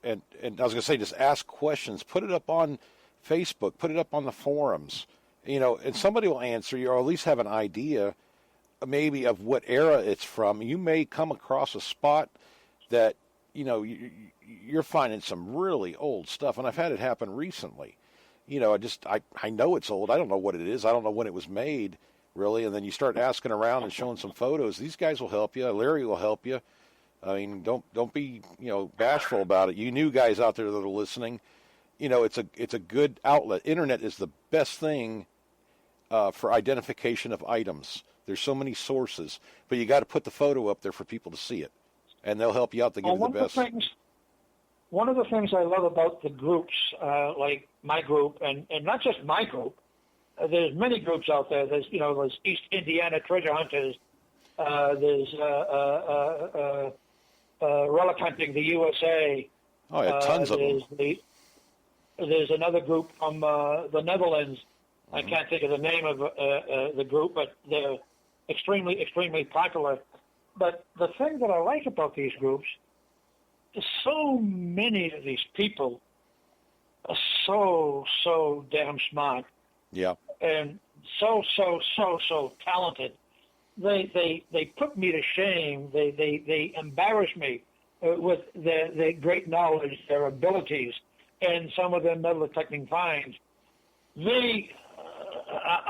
[SPEAKER 1] And I was going to say, just ask questions. Put it up on Facebook. Put it up on the forums. And somebody will answer you, or at least have an idea maybe of what era it's from. You may come across a spot that, you're finding some really old stuff. And I've had it happen recently. I know it's old. I don't know what it is. I don't know when it was made, really. And then you start asking around and showing some photos. These guys will help you. Larry will help you. I mean, don't be bashful about it. You new guys out there that are listening, it's a good outlet. Internet is the best thing for identification of items. There's so many sources, but you got to put the photo up there for people to see it, and they'll help you out to get the best.
[SPEAKER 2] One of the things I love about the groups, like my group, and not just my group, there's many groups out there. There's East Indiana Treasure Hunters. There's Relic Hunting the USA.
[SPEAKER 1] Oh, yeah, tons of them.
[SPEAKER 2] There's another group from the Netherlands. I can't think of the name of the group, but they're extremely, extremely popular. But the thing that I like about these groups is so many of these people are so damn smart.
[SPEAKER 1] Yeah.
[SPEAKER 2] And so talented. They put me to shame. They embarrass me with their great knowledge, their abilities, and some of their metal detecting finds.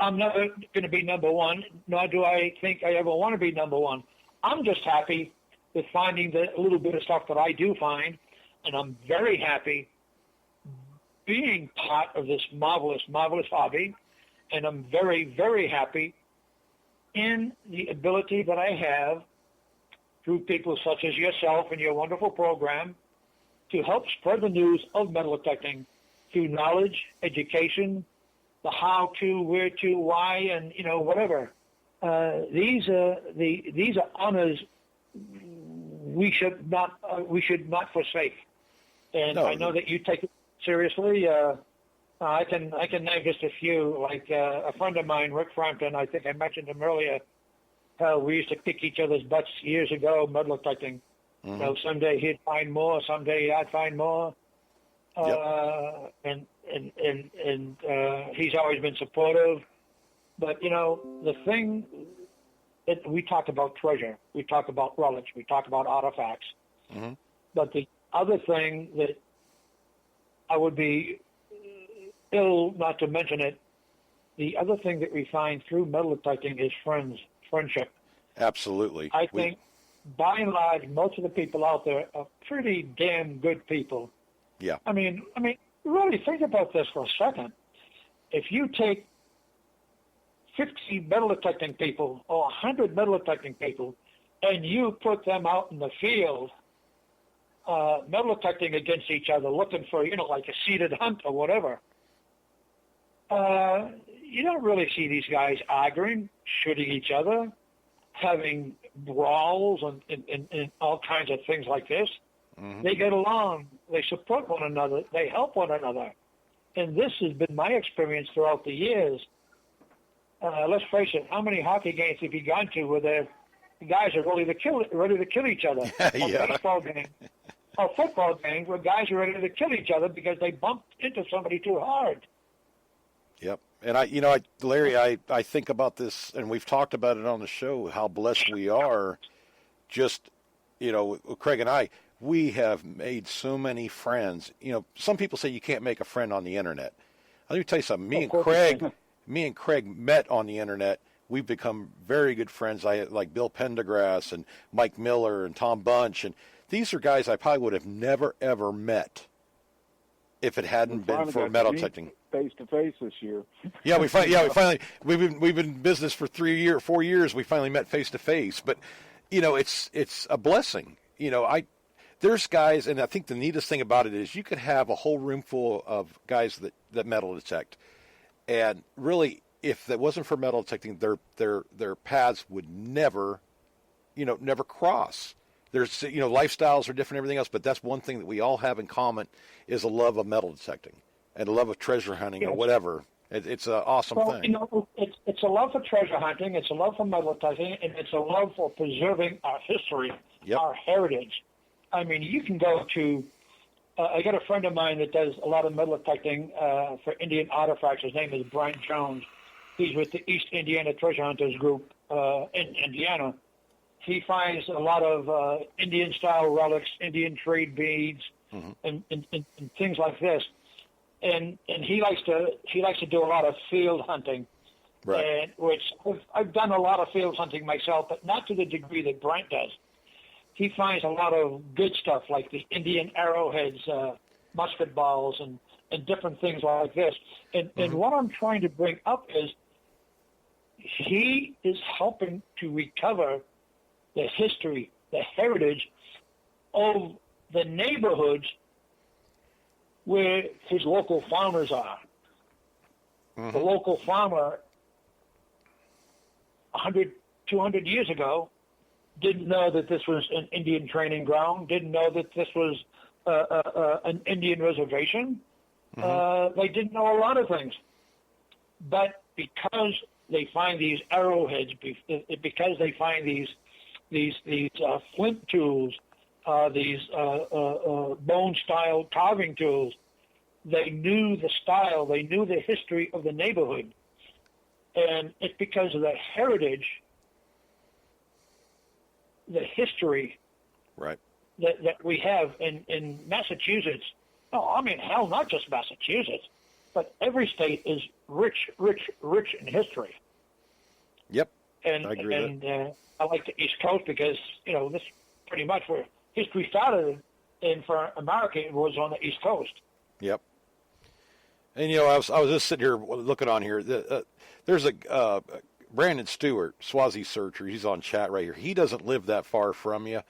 [SPEAKER 2] I'm never going to be number one, nor do I think I ever want to be number one. I'm just happy with finding the little bit of stuff that I do find, and I'm very happy being part of this marvelous, marvelous hobby, and I'm very, very happy in the ability that I have through people such as yourself and your wonderful program to help spread the news of metal detecting through knowledge, education, the how to, where to, why, and whatever. These are honors we should not forsake. And I know that you take it seriously. I can name just a few. Like a friend of mine, Rick Frampton. I think I mentioned him earlier. We used to kick each other's butts years ago, metal detecting.
[SPEAKER 1] Mm-hmm.
[SPEAKER 2] Someday he'd find more, someday I'd find more.
[SPEAKER 1] Yep.
[SPEAKER 2] And he's always been supportive. But the thing that we talk about treasure, we talk about relics, we talk about artifacts.
[SPEAKER 1] Mm-hmm.
[SPEAKER 2] But the other thing that I would be ill not to mention it, the other thing that we find through metal detecting is friendship.
[SPEAKER 1] Absolutely.
[SPEAKER 2] I think, by and large, most of the people out there are pretty damn good people.
[SPEAKER 1] Yeah.
[SPEAKER 2] I mean, really think about this for a second. If you take 50 metal detecting people or 100 metal detecting people, and you put them out in the field, metal detecting against each other, looking for, like a seated hunt or whatever, you don't really see these guys arguing, shooting each other, having brawls and all kinds of things like this.
[SPEAKER 1] Mm-hmm. They
[SPEAKER 2] get along. They support one another. They help one another. And this has been my experience throughout the years. Let's face it, how many hockey games have you gone to where the guys are ready to kill each other?
[SPEAKER 1] Yeah.
[SPEAKER 2] Or baseball game, or football game where guys are ready to kill each other because they bumped into somebody too hard.
[SPEAKER 1] Yep. And Larry, I think about this, and we've talked about it on the show, how blessed we are. Just, Craig and I, we have made so many friends. Some people say you can't make a friend on the internet. Let me tell you something. Me and Craig met on the internet. We've become very good friends. I like Bill Pendergrass and Mike Miller and Tom Bunch, and these are guys I probably would have never ever met if it hadn't been for metal detecting.
[SPEAKER 3] Face to face this year.
[SPEAKER 1] We finally we've been in business for 4 years. We finally met face to face, but it's a blessing. There's guys, and I think the neatest thing about it is you could have a whole room full of guys that metal detect, and really, if that wasn't for metal detecting, their paths would never cross. There's lifestyles are different, everything else, but that's one thing that we all have in common is a love of metal detecting and a love of treasure hunting or whatever. It's an awesome thing.
[SPEAKER 2] It's a love for treasure hunting, it's a love for metal detecting, and it's a love for preserving our history, our heritage. I mean, you can go to. I got a friend of mine that does a lot of metal detecting for Indian artifacts. His name is Brian Jones. He's with the East Indiana Treasure Hunters group in Indiana. He finds a lot of Indian-style relics, Indian trade beads, and things like this. and he likes to do a lot of field hunting.
[SPEAKER 1] Right.
[SPEAKER 2] And which I've done a lot of field hunting myself, but not to the degree that Brent does. He finds a lot of good stuff like the Indian arrowheads, musket balls, and different things like this. And what I'm trying to bring up is he is helping to recover the history, the heritage of the neighborhoods where his local farmers are. The local farmer 100, 200 years ago didn't know that this was an Indian training ground, didn't know that this was an Indian reservation. They didn't know a lot of things. But because they find these arrowheads, because they find these flint tools, these bone-style carving tools, they knew the style, they knew the history of the neighborhood. And it's because of the heritage, the history
[SPEAKER 1] Right.
[SPEAKER 2] that we have in Massachusetts. Oh, I mean, hell, not just Massachusetts, but every state is rich in history.
[SPEAKER 1] Yep.
[SPEAKER 2] And
[SPEAKER 1] I agree with
[SPEAKER 2] I like the East Coast because, this is pretty much where history started, and for America, it was on the East Coast.
[SPEAKER 1] Yep. And I was just sitting here looking on here. There's a Brandon Stewart, Swazi Searcher. He's on chat right here. He doesn't live that far from you,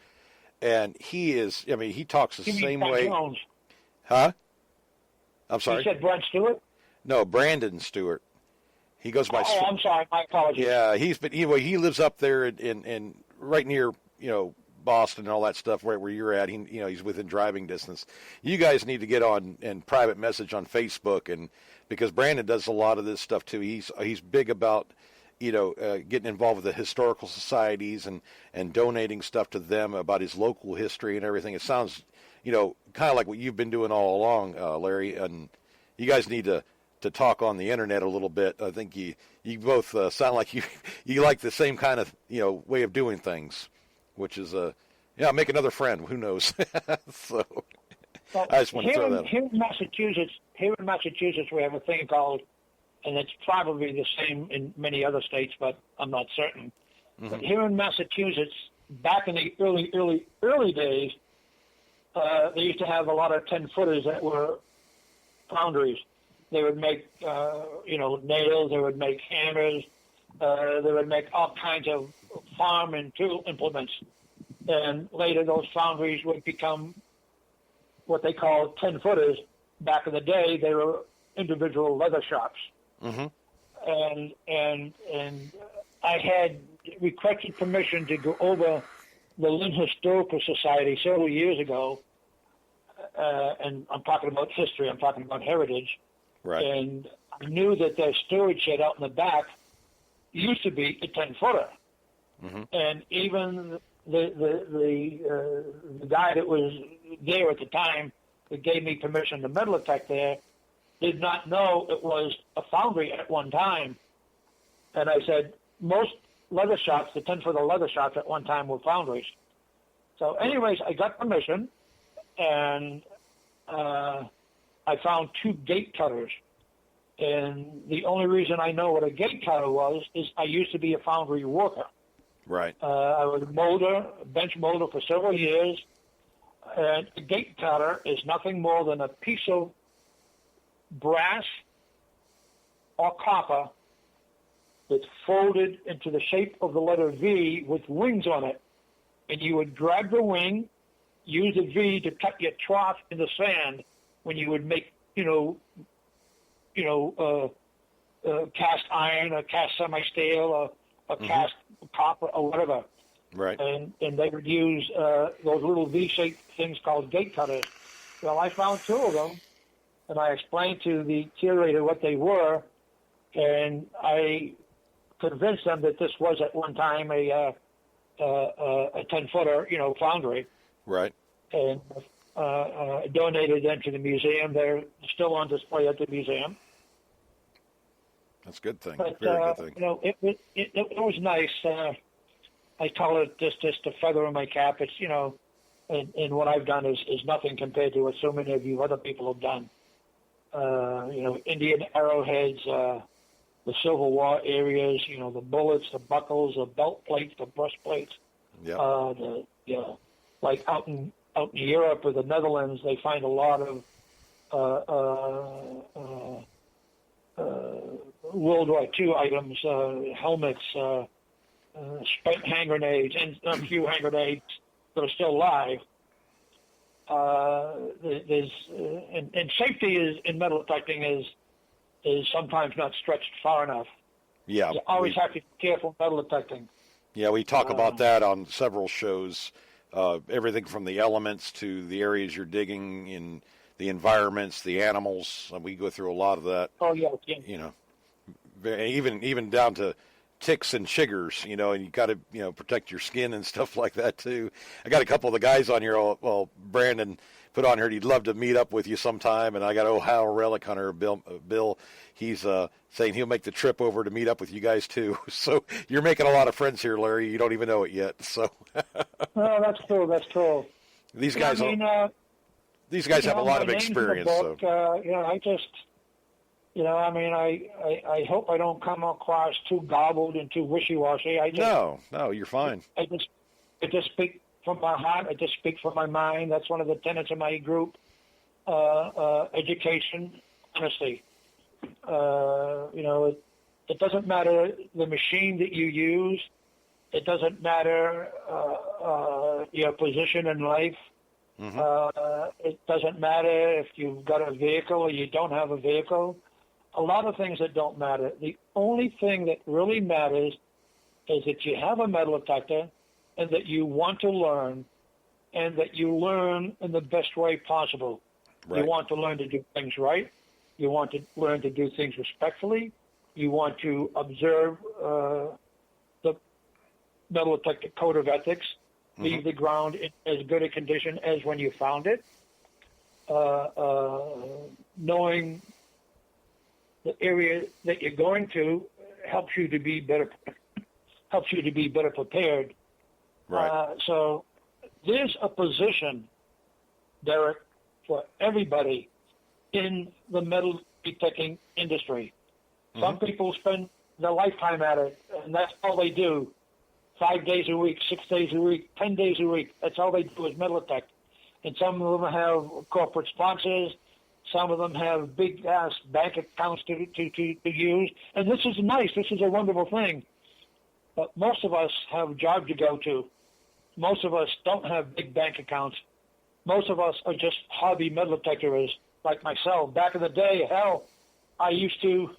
[SPEAKER 1] and he is. I mean, he talks the
[SPEAKER 2] You mean
[SPEAKER 1] same
[SPEAKER 2] Brent
[SPEAKER 1] way.
[SPEAKER 2] Jones?
[SPEAKER 1] Huh? I'm sorry.
[SPEAKER 2] You said Brent Stewart?
[SPEAKER 1] No, Brandon Stewart. He goes by.
[SPEAKER 2] Oh, I'm sorry. My apologies.
[SPEAKER 1] Yeah, he lives up there in right near Boston and all that stuff right where you're at. He's within driving distance. You guys need to get on and private message on Facebook, and because Brandon does a lot of this stuff too. He's big about getting involved with the historical societies and donating stuff to them about his local history and everything. It sounds kind of like what you've been doing all along, Larry. And you guys need to talk on the internet a little bit. I think you both sound like you like the same kind of way of doing things, which is make another friend. Who knows? So
[SPEAKER 2] Well,
[SPEAKER 1] I just want to throw that.
[SPEAKER 2] Here in Massachusetts, we have a thing called, and it's probably the same in many other states, but I'm not certain. But here in Massachusetts, back in the early days, they used to have a lot of 10-footers that were foundries. They would make, nails. They would make hammers. They would make all kinds of farm and tool implements. And later, those foundries would become what they called 10-footers. Back in the day, they were individual leather shops. And I had requested permission to go over the Lynn Historical Society several years ago, and I'm talking about history. I'm talking about heritage.
[SPEAKER 1] Right.
[SPEAKER 2] And I knew that their storage shed out in the back used to be a 10-footer. And even the guy that was there at the time that gave me permission to metal detect there did not know it was a foundry at one time. And I said, most leather shops, the 10-footer leather shops at one time were foundries. So anyways, I got permission, and I found 2 gate cutters. And the only reason I know what a gate cutter was is I used to be a foundry worker.
[SPEAKER 1] Right.
[SPEAKER 2] I was a bench molder for several years. And a gate cutter is nothing more than a piece of brass or copper that's folded into the shape of the letter V with wings on it. And you would drag the wing, use the V to cut your trough in the sand when you would make, cast iron or cast semi-steel or cast copper or whatever.
[SPEAKER 1] Right.
[SPEAKER 2] And they would use those little V-shaped things called gate cutters. Well, I found 2 of them, and I explained to the curator what they were, and I convinced them that this was at one time a 10-footer, foundry.
[SPEAKER 1] Right.
[SPEAKER 2] And donated them to the museum. They're still on display at the museum.
[SPEAKER 1] That's a good thing.
[SPEAKER 2] But
[SPEAKER 1] Very good thing.
[SPEAKER 2] it was nice. I call it just a feather in my cap. It's and what I've done is nothing compared to what so many of you other people have done. Indian arrowheads, the Civil War areas, the bullets, the buckles, the belt plates, the breastplates.
[SPEAKER 1] Yeah.
[SPEAKER 2] Like out in Europe or the Netherlands, they find a lot of World War II items, helmets, spent hand grenades, and a few hand grenades that are still live. And safety in metal detecting is sometimes not stretched far enough.
[SPEAKER 1] Yeah.
[SPEAKER 2] You always have to be careful metal detecting.
[SPEAKER 1] Yeah, we talk about that on several shows. Everything from the elements to the areas you're digging in, the environments, the animals. We go through a lot of that.
[SPEAKER 2] Oh yeah.
[SPEAKER 1] Even down to ticks and chiggers, and you got to, protect your skin and stuff like that too. I got a couple of the guys on here. Well, Brandon put on here, he'd love to meet up with you sometime. And I got Ohio Relic Hunter, Bill. He's saying he'll make the trip over to meet up with you guys too. So you're making a lot of friends here, Larry. You don't even know it yet. So.
[SPEAKER 2] No, that's cool. That's cool.
[SPEAKER 1] These guys, these guys have a lot of experience.
[SPEAKER 2] Book, I just. I hope I don't come across too gobbled and too wishy-washy.
[SPEAKER 1] No, you're fine.
[SPEAKER 2] I just speak from my heart. I just speak from my mind. That's one of the tenets of my group. Education, honesty. It doesn't matter the machine that you use. It doesn't matter your position in life. Mm-hmm. It doesn't matter if you've got a vehicle or you don't have a vehicle. A lot of things that don't matter. The only thing that really matters is that you have a metal detector and that you want to learn and that you learn in the best way possible. Right. You want to learn to do things right. You want to learn to do things respectfully. You want to observe the metal detector code of ethics, mm-hmm. leave the ground in as good a condition as when you found it, knowing the area that you're going to helps you to be better prepared.
[SPEAKER 1] Right.
[SPEAKER 2] So there's a position, Derek, for everybody in the metal detecting industry. Mm-hmm. Some people spend their lifetime at it, and that's all they do. 5 days a week, 6 days a week, 10 days a week. That's all they do is metal detect. And some of them have corporate sponsors. Some of them have big-ass bank accounts to use. And this is nice. This is a wonderful thing. But most of us have jobs to go to. Most of us don't have big bank accounts. Most of us are just hobby metal detectors like myself. Back in the day, hell, I used to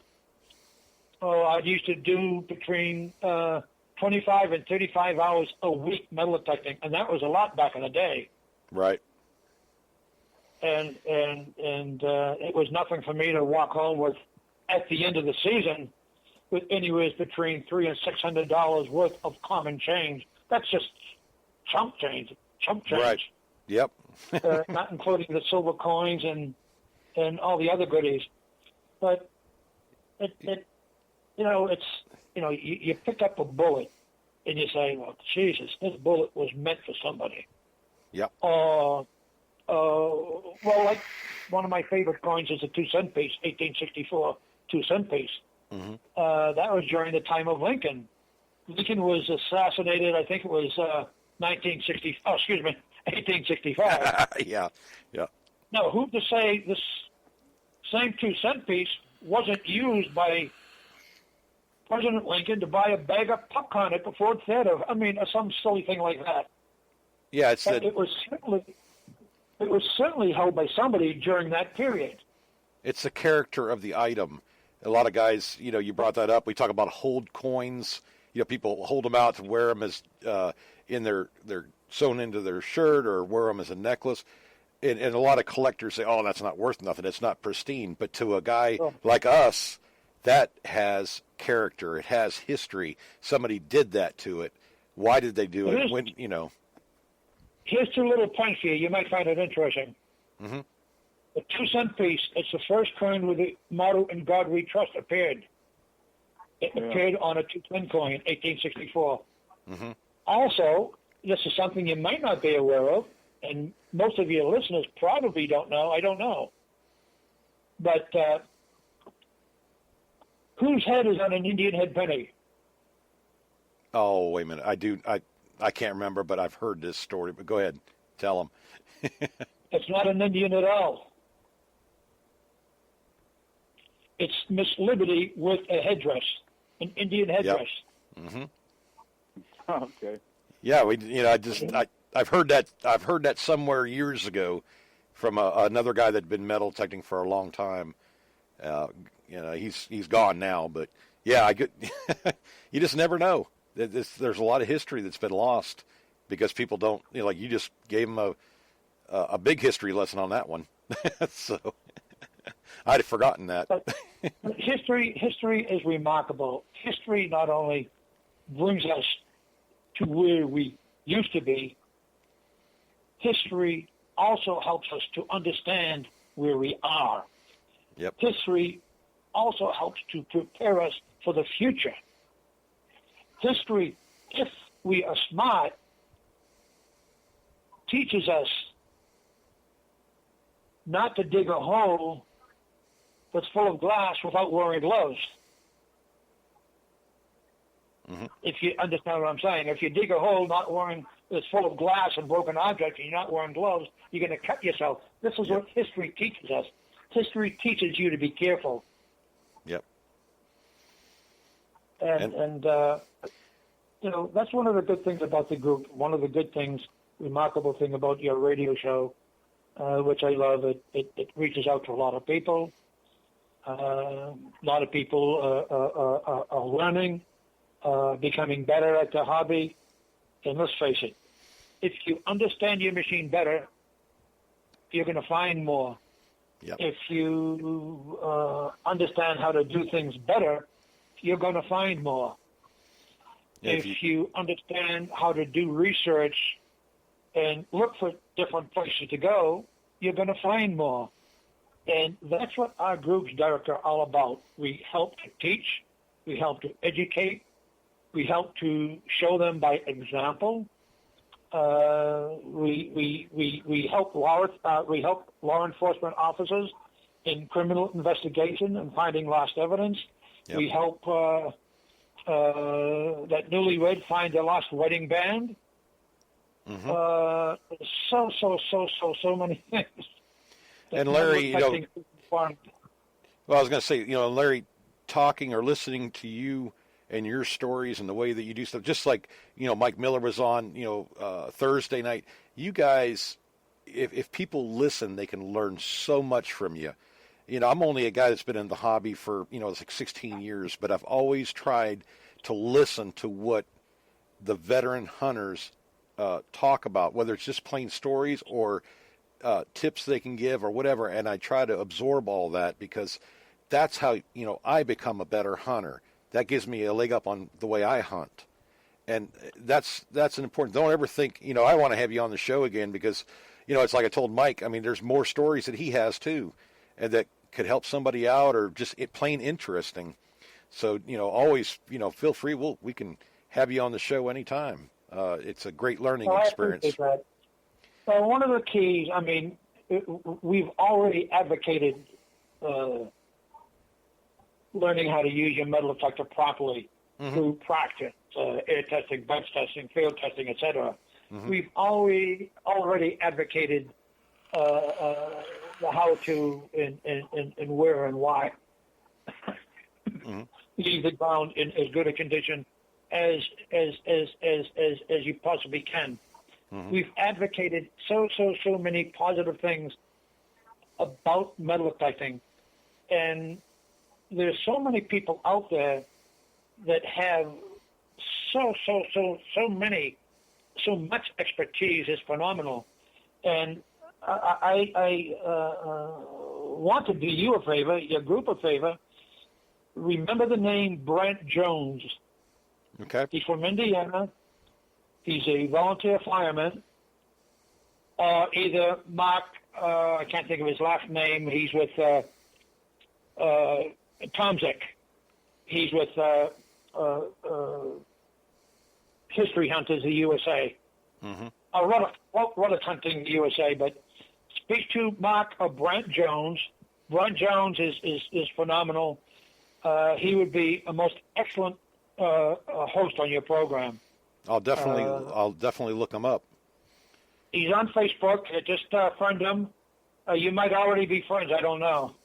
[SPEAKER 2] do between 25 and 35 hours a week metal detecting, and that was a lot back in the day.
[SPEAKER 1] Right.
[SPEAKER 2] And it was nothing for me to walk home with at the end of the season with anywhere between $300 and $600 worth of common change. That's just chump change.
[SPEAKER 1] Right. Yep.
[SPEAKER 2] Not including the silver coins and all the other goodies. But you pick up a bullet and you say, well, Jesus, this bullet was meant for somebody.
[SPEAKER 1] Yep.
[SPEAKER 2] Well, like one of my favorite coins is a 2-cent piece, 1864 2-cent piece.
[SPEAKER 1] Mm-hmm.
[SPEAKER 2] That was during the time of Lincoln. Lincoln was assassinated, I think it was 1865.
[SPEAKER 1] Yeah.
[SPEAKER 2] Now, who's to say this same 2-cent piece wasn't used by President Lincoln to buy a bag of popcorn at the Ford Theater? I mean, some silly thing like that.
[SPEAKER 1] Yeah,
[SPEAKER 2] it was certainly held by somebody during that period.
[SPEAKER 1] It's the character of the item. A lot of guys, you brought that up. We talk about hold coins. People hold them out to wear them as in they're sewn into their shirt or wear them as a necklace. And a lot of collectors say, "Oh, that's not worth nothing. It's not pristine." But to a guy like us, that has character. It has history. Somebody did that to it. Why did they do it? When
[SPEAKER 2] Here's 2 little points here. You might find it interesting.
[SPEAKER 1] Mm-hmm.
[SPEAKER 2] The 2-cent piece, it's the first coin where the motto "In God We Trust" appeared. It appeared on a 2-cent coin, 1864.
[SPEAKER 1] Mm-hmm.
[SPEAKER 2] Also, this is something you might not be aware of, and most of your listeners probably don't know. I don't know. But whose head is on an Indian head penny?
[SPEAKER 1] Oh, wait a minute. I can't remember, but I've heard this story. But go ahead, tell them.
[SPEAKER 2] It's not an Indian at all. It's Miss Liberty with a headdress, an Indian headdress.
[SPEAKER 1] Mm-hmm.
[SPEAKER 3] Okay.
[SPEAKER 1] Yeah, I've heard that. I've heard that somewhere years ago from another guy that'd been metal detecting for a long time. He's gone now, but yeah, you just never know. There's a lot of history that's been lost because people don't, like you just gave them a big history lesson on that one. So I'd have forgotten that.
[SPEAKER 2] But history is remarkable. History not only brings us to where we used to be, history also helps us to understand where we are.
[SPEAKER 1] Yep.
[SPEAKER 2] History also helps to prepare us for the future. History, if we are smart, teaches us not to dig a hole that's full of glass without wearing gloves.
[SPEAKER 1] Mm-hmm.
[SPEAKER 2] If you understand what I'm saying. If you dig a hole that's full of glass and broken objects and you're not wearing gloves, you're going to cut yourself. This is what history teaches us. History teaches you to be careful.
[SPEAKER 1] Yep.
[SPEAKER 2] And that's one of the good things about the group. One of the good things, remarkable thing about your radio show, which I love. It reaches out to a lot of people. A lot of people are learning, becoming better at the hobby. And let's face it, if you understand your machine better, you're going to find more.
[SPEAKER 1] Yep.
[SPEAKER 2] If you understand how to do things better, you're going to find more. If you understand how to do research and look for different places to go, you're going to find more. And that's what our groups, Derek, are all about. We help to teach. We help to educate. We help to show them by example. We help law enforcement officers in criminal investigation and finding lost evidence.
[SPEAKER 1] Yep.
[SPEAKER 2] We help that newlywed find their lost wedding band.
[SPEAKER 1] Mm-hmm.
[SPEAKER 2] So many things.
[SPEAKER 1] And Larry,
[SPEAKER 2] Well,
[SPEAKER 1] I was going to say, Larry, talking or listening to you and your stories and the way that you do stuff, just like, Mike Miller was on, Thursday night. You guys, if people listen, they can learn so much from you. I'm only a guy that's been in the hobby for, it's like 16 years, but I've always tried to listen to what the veteran hunters talk about, whether it's just plain stories or tips they can give or whatever, and I try to absorb all that because that's how, I become a better hunter. That gives me a leg up on the way I hunt. And that's an important, don't ever think, I want to have you on the show again because, it's like I told Mike, I mean, there's more stories that he has too, and that could help somebody out or just plain interesting. So, always, feel free. We can have you on the show anytime. It's a great learning experience.
[SPEAKER 2] I appreciate that. Well, one of the keys, I mean, we've already advocated learning how to use your metal detector properly through practice, air testing, bench testing, field testing, etc. We've already advocated the how-to and where and why. Leave the ground in as good a condition as you possibly can. We've advocated so many positive things about metal detecting, and there's so many people out there that have so much expertise. Is phenomenal, and I want to do you a favor, your group a favor. Remember the name Brent Jones.
[SPEAKER 1] Okay.
[SPEAKER 2] He's from Indiana. He's a volunteer fireman. Either Mark, I can't think of his last name. He's with Tomzik. He's with History Hunters, the USA. Relic Hunting, the USA. But speak to Mark or Brent Jones. Ron Jones is phenomenal. He would be a most excellent host on your program.
[SPEAKER 1] I'll definitely look him up.
[SPEAKER 2] He's on Facebook. Just friend him. You might already be friends. I don't know.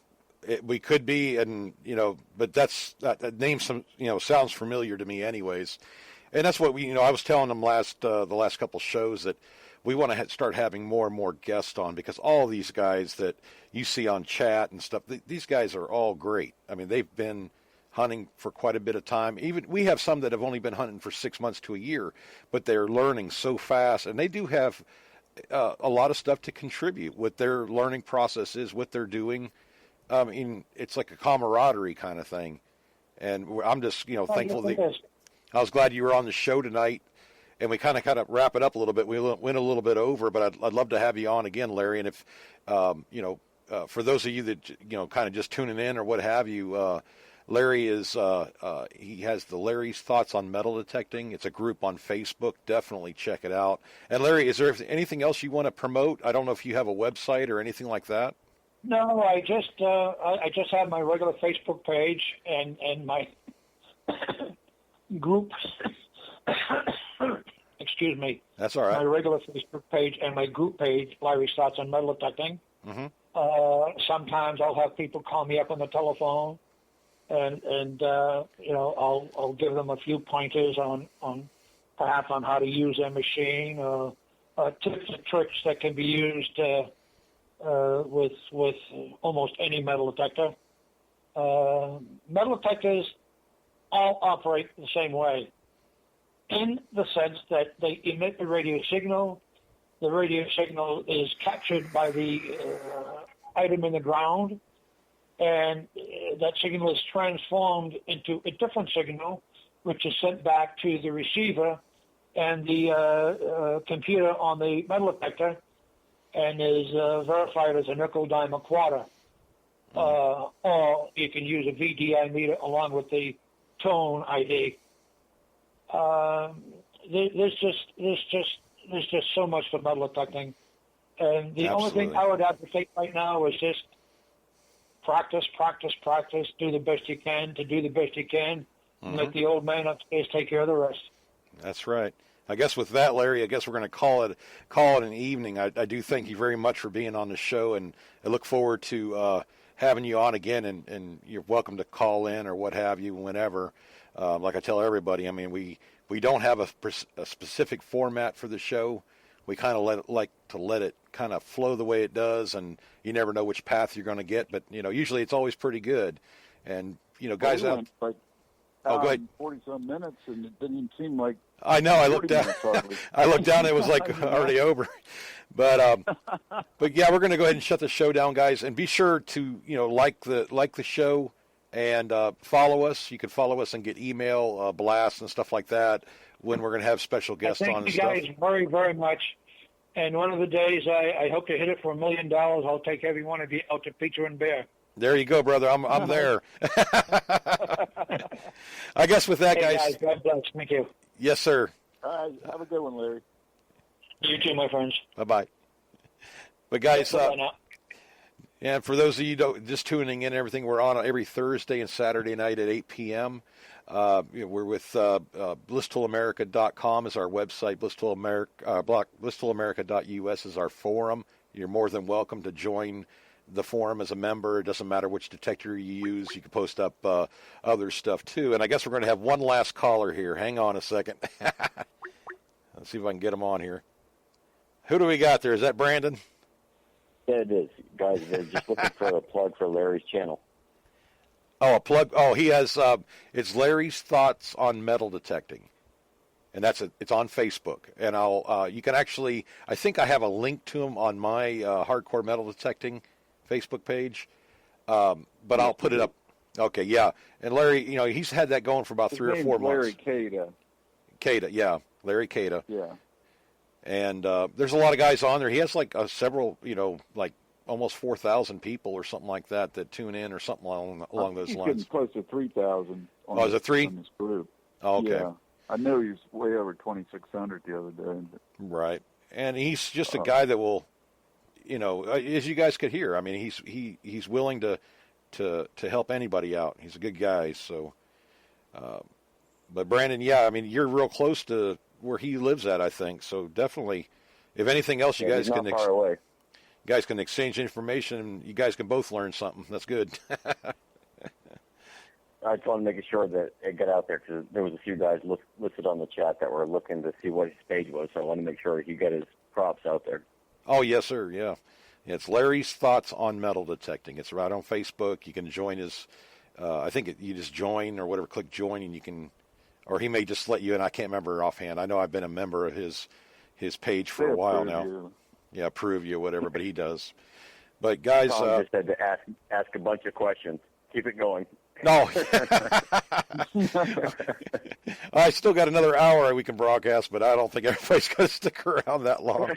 [SPEAKER 1] We could be, and but that name sounds familiar to me, anyways. And that's what I was telling them the last couple shows that we want to start having more and more guests on, because all these guys that you see on chat and stuff, these guys are all great. I mean, they've been hunting for quite a bit of time. Even we have some that have only been hunting for 6 months to a year, but they're learning so fast, and they do have a lot of stuff to contribute. What their learning process is, what they're doing. I mean, it's like a camaraderie kind of thing, and I'm just thankful that I was glad you were on the show tonight, and we kind of wrap it up a little bit. We went a little bit over, but I'd love to have you on again, Larry. And if for those of you that kind of just tuning in or what have you, Larry is he has the Larry's Thoughts on Metal Detecting. It's a group on Facebook. Definitely check it out. And Larry, is there anything else you want to promote? I don't know if you have a website or anything like that.
[SPEAKER 2] No, I just have my regular Facebook page and my group. Excuse me.
[SPEAKER 1] That's all right.
[SPEAKER 2] My regular Facebook page and my group page, Larry's Thoughts on Metal Detecting.
[SPEAKER 1] Mm-hmm.
[SPEAKER 2] Sometimes I'll have people call me up on the telephone, and I'll give them a few pointers on perhaps on how to use their machine, tips and tricks that can be used with almost any metal detector. Metal detectors all operate the same way, in the sense that they emit a radio signal. The radio signal is captured by the item in the ground, and that signal is transformed into a different signal, which is sent back to the receiver and the computer on the metal detector, and is verified as a nickel, dime, a quarter. Or you can use a VDI meter along with the tone ID. There's just so much for metal detecting, and the only thing I would advocate right now is just practice. Do the best you can to do the best you can. Mm-hmm. Let the old man upstairs take care of the rest.
[SPEAKER 1] That's right. I guess with that, Larry, I guess we're going to call it an evening. I do thank you very much for being on the show, and I look forward to having you on again, and you're welcome to call in or what have you whenever. Like I tell everybody, I mean, we don't have a specific format for the show. We kind of like to let it kind of flow the way it does, and you never know which path you're going to get, but usually it's always pretty good. And guys out.
[SPEAKER 3] Go
[SPEAKER 1] ahead.
[SPEAKER 3] 40-some minutes, and it didn't even seem like.
[SPEAKER 1] I know. I looked down. I looked down. It was like already over. But yeah, we're going to go ahead and shut the show down, guys. And be sure to like the show and follow us. You can follow us and get email blasts and stuff like that when we're going to have special guests on.
[SPEAKER 2] Thank you guys very, very much. And one of the days I hope to hit it for $1 million. I'll take every one of you out to Pizza and Bear.
[SPEAKER 1] There you go, brother. I'm there. I guess with that, guys.
[SPEAKER 2] God bless. Thank you.
[SPEAKER 1] Yes, sir.
[SPEAKER 3] All right. Have a good one, Larry.
[SPEAKER 2] You too, my friends.
[SPEAKER 1] Bye-bye. But, guys,
[SPEAKER 2] now.
[SPEAKER 1] and for those of you just tuning in and everything, we're on every Thursday and Saturday night at 8 p.m. We're with BlissToolAmerica.com is our website. BlissToolAmerica.us is our forum. You're more than welcome to join the forum as a member. It doesn't matter which detector you use. You can post up other stuff too. And I guess we're going to have one last caller here. Hang on a second. Let's see if I can get him on here. Who do we got there? Is that Brandon?
[SPEAKER 5] Yeah, it is. Guys, they're just looking for a plug for Larry's channel.
[SPEAKER 1] Oh, a plug. Oh, he has, it's Larry's Thoughts on Metal Detecting. And it's on Facebook. And you can actually, I think I have a link to him on my Hardcore Metal Detecting Facebook page, but I'll put it up. Okay, yeah. And Larry, he's had that going for about 3 or 4 months.
[SPEAKER 3] Larry Cada.
[SPEAKER 1] Cada, yeah. Larry Cada.
[SPEAKER 3] Yeah.
[SPEAKER 1] And there's a lot of guys on there. He has like several, like almost 4,000 people or something like that tune in or something along those lines.
[SPEAKER 3] He's close to 3,000
[SPEAKER 1] Oh, is it 3?
[SPEAKER 3] on this group.
[SPEAKER 1] Oh, okay.
[SPEAKER 3] Yeah. I know he was way over 2,600 the other day.
[SPEAKER 1] Right. And he's just a guy that will... as you guys could hear, I mean, he's willing to help anybody out. He's a good guy. So, but Brandon, yeah, I mean, you're real close to where he lives at, I think. So definitely, if anything else, you guys
[SPEAKER 5] he's
[SPEAKER 1] can
[SPEAKER 5] not far away.
[SPEAKER 1] you guys can exchange information, and you guys can both learn something. That's good.
[SPEAKER 5] I just want to make sure that it got out there because there was a few guys listed on the chat that were looking to see what his page was. So I want to make sure he got his props out there.
[SPEAKER 1] Oh, yes, sir. Yeah. It's Larry's Thoughts on Metal Detecting. It's right on Facebook. You can join his, I think you just join or whatever, click join, and you can, or he may just let you in. I can't remember offhand. I know I've been a member of his page for a while now. Yeah, approve you, whatever, but he does. But guys,
[SPEAKER 5] Tom just had to ask a bunch of questions. Keep it going.
[SPEAKER 1] No. I still got another hour we can broadcast, but I don't think everybody's going to stick around that long.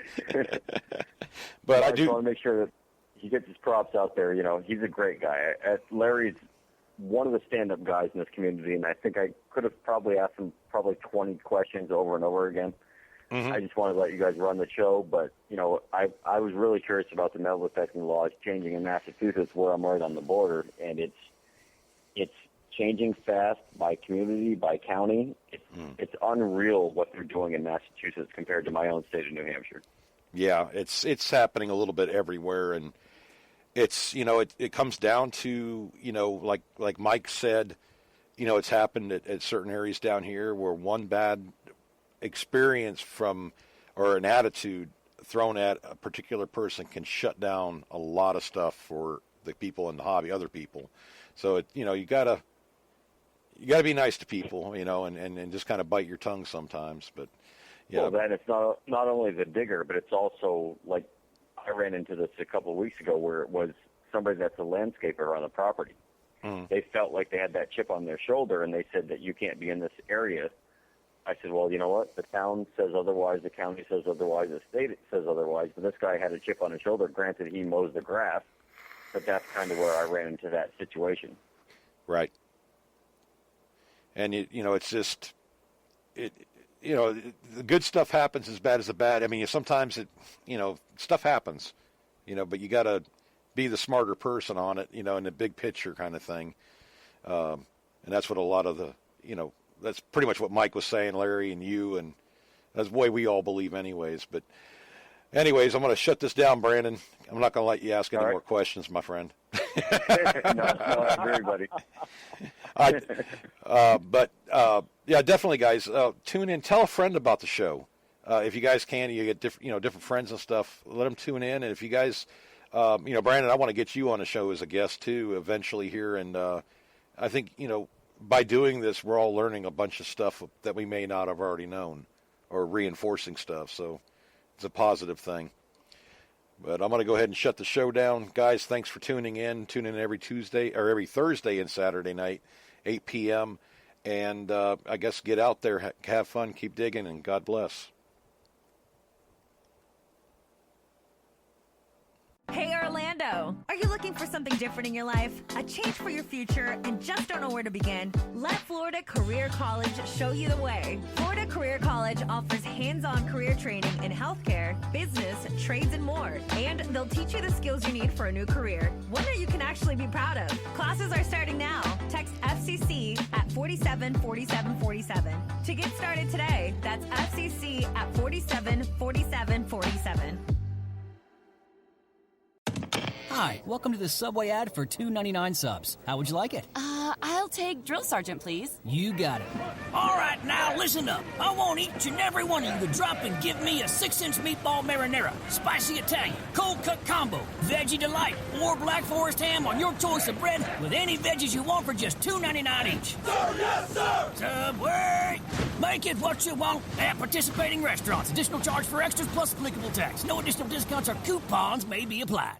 [SPEAKER 1] But I do
[SPEAKER 5] want to make sure that he gets his props out there. He's a great guy. Larry's one of the stand-up guys in this community, and I think I could have probably asked him 20 questions over and over again. Mm-hmm. I just wanted to let you guys run the show, but, I was really curious about the metal detecting laws changing in Massachusetts, where I'm right on the border, and it's changing fast by community, by county. It's unreal what they're doing in Massachusetts compared to my own state of New Hampshire.
[SPEAKER 1] Yeah, it's happening a little bit everywhere, and it's it comes down to like Mike said, it's happened at certain areas down here where one bad experience or an attitude thrown at a particular person can shut down a lot of stuff for the people in the hobby, other people. So you gotta be nice to people, and just kind of bite your tongue sometimes. But yeah,
[SPEAKER 5] well, then it's not only the digger, but it's also like I ran into this a couple of weeks ago where it was somebody that's a landscaper on the property. They felt like they had that chip on their shoulder, and they said that you can't be in this area. I said, well, you know what? The town says otherwise, the county says otherwise, the state says otherwise. But this guy had a chip on his shoulder. Granted, he mows the grass. But that's kind of where I ran into that situation.
[SPEAKER 1] Right. And it's just the good stuff happens as bad as the bad. I mean, sometimes stuff happens, but you got to be the smarter person on it, in the big picture kind of thing. And that's what a lot of that's pretty much what Mike was saying, Larry, and you, and that's the way we all believe anyways. But anyways, I'm going to shut this down, Brandon. I'm not going to let you ask any more questions, my friend.
[SPEAKER 5] No, I agree, buddy.
[SPEAKER 1] But yeah, definitely, guys, tune in. Tell a friend about the show. If you guys can, you get different friends and stuff. Let them tune in. And if you guys, Brandon, I want to get you on the show as a guest too, eventually here. And I think by doing this, we're all learning a bunch of stuff that we may not have already known, or reinforcing stuff. So it's a positive thing. But I'm going to go ahead and shut the show down. Guys, thanks for tuning in. Tune in every Tuesday or every Thursday and Saturday night, 8 p.m. And I guess get out there, have fun, keep digging, and God bless.
[SPEAKER 6] Hey Orlando, are you looking for something different in your life? A change for your future and just don't know where to begin? Let Florida Career College show you the way. Florida Career College offers hands-on career training in healthcare, business, trades, and more. And they'll teach you the skills you need for a new career, one that you can actually be proud of. Classes are starting now. Text FCC at 474747. To get started today, that's FCC at 474747.
[SPEAKER 7] Hi, welcome to the Subway ad for $2.99 subs. How would you like it?
[SPEAKER 8] I'll take Drill Sergeant, please.
[SPEAKER 7] You got it.
[SPEAKER 9] All right, now listen up. I want each and every one of you to drop and give me a 6-inch meatball marinara, spicy Italian, cold cut combo, veggie delight, or Black Forest ham on your choice of bread with any veggies you want for just $2.99 each.
[SPEAKER 10] Sir, yes, sir!
[SPEAKER 9] Subway! Make it what you want at participating restaurants. Additional charge for extras plus applicable tax. No additional discounts or coupons may be applied.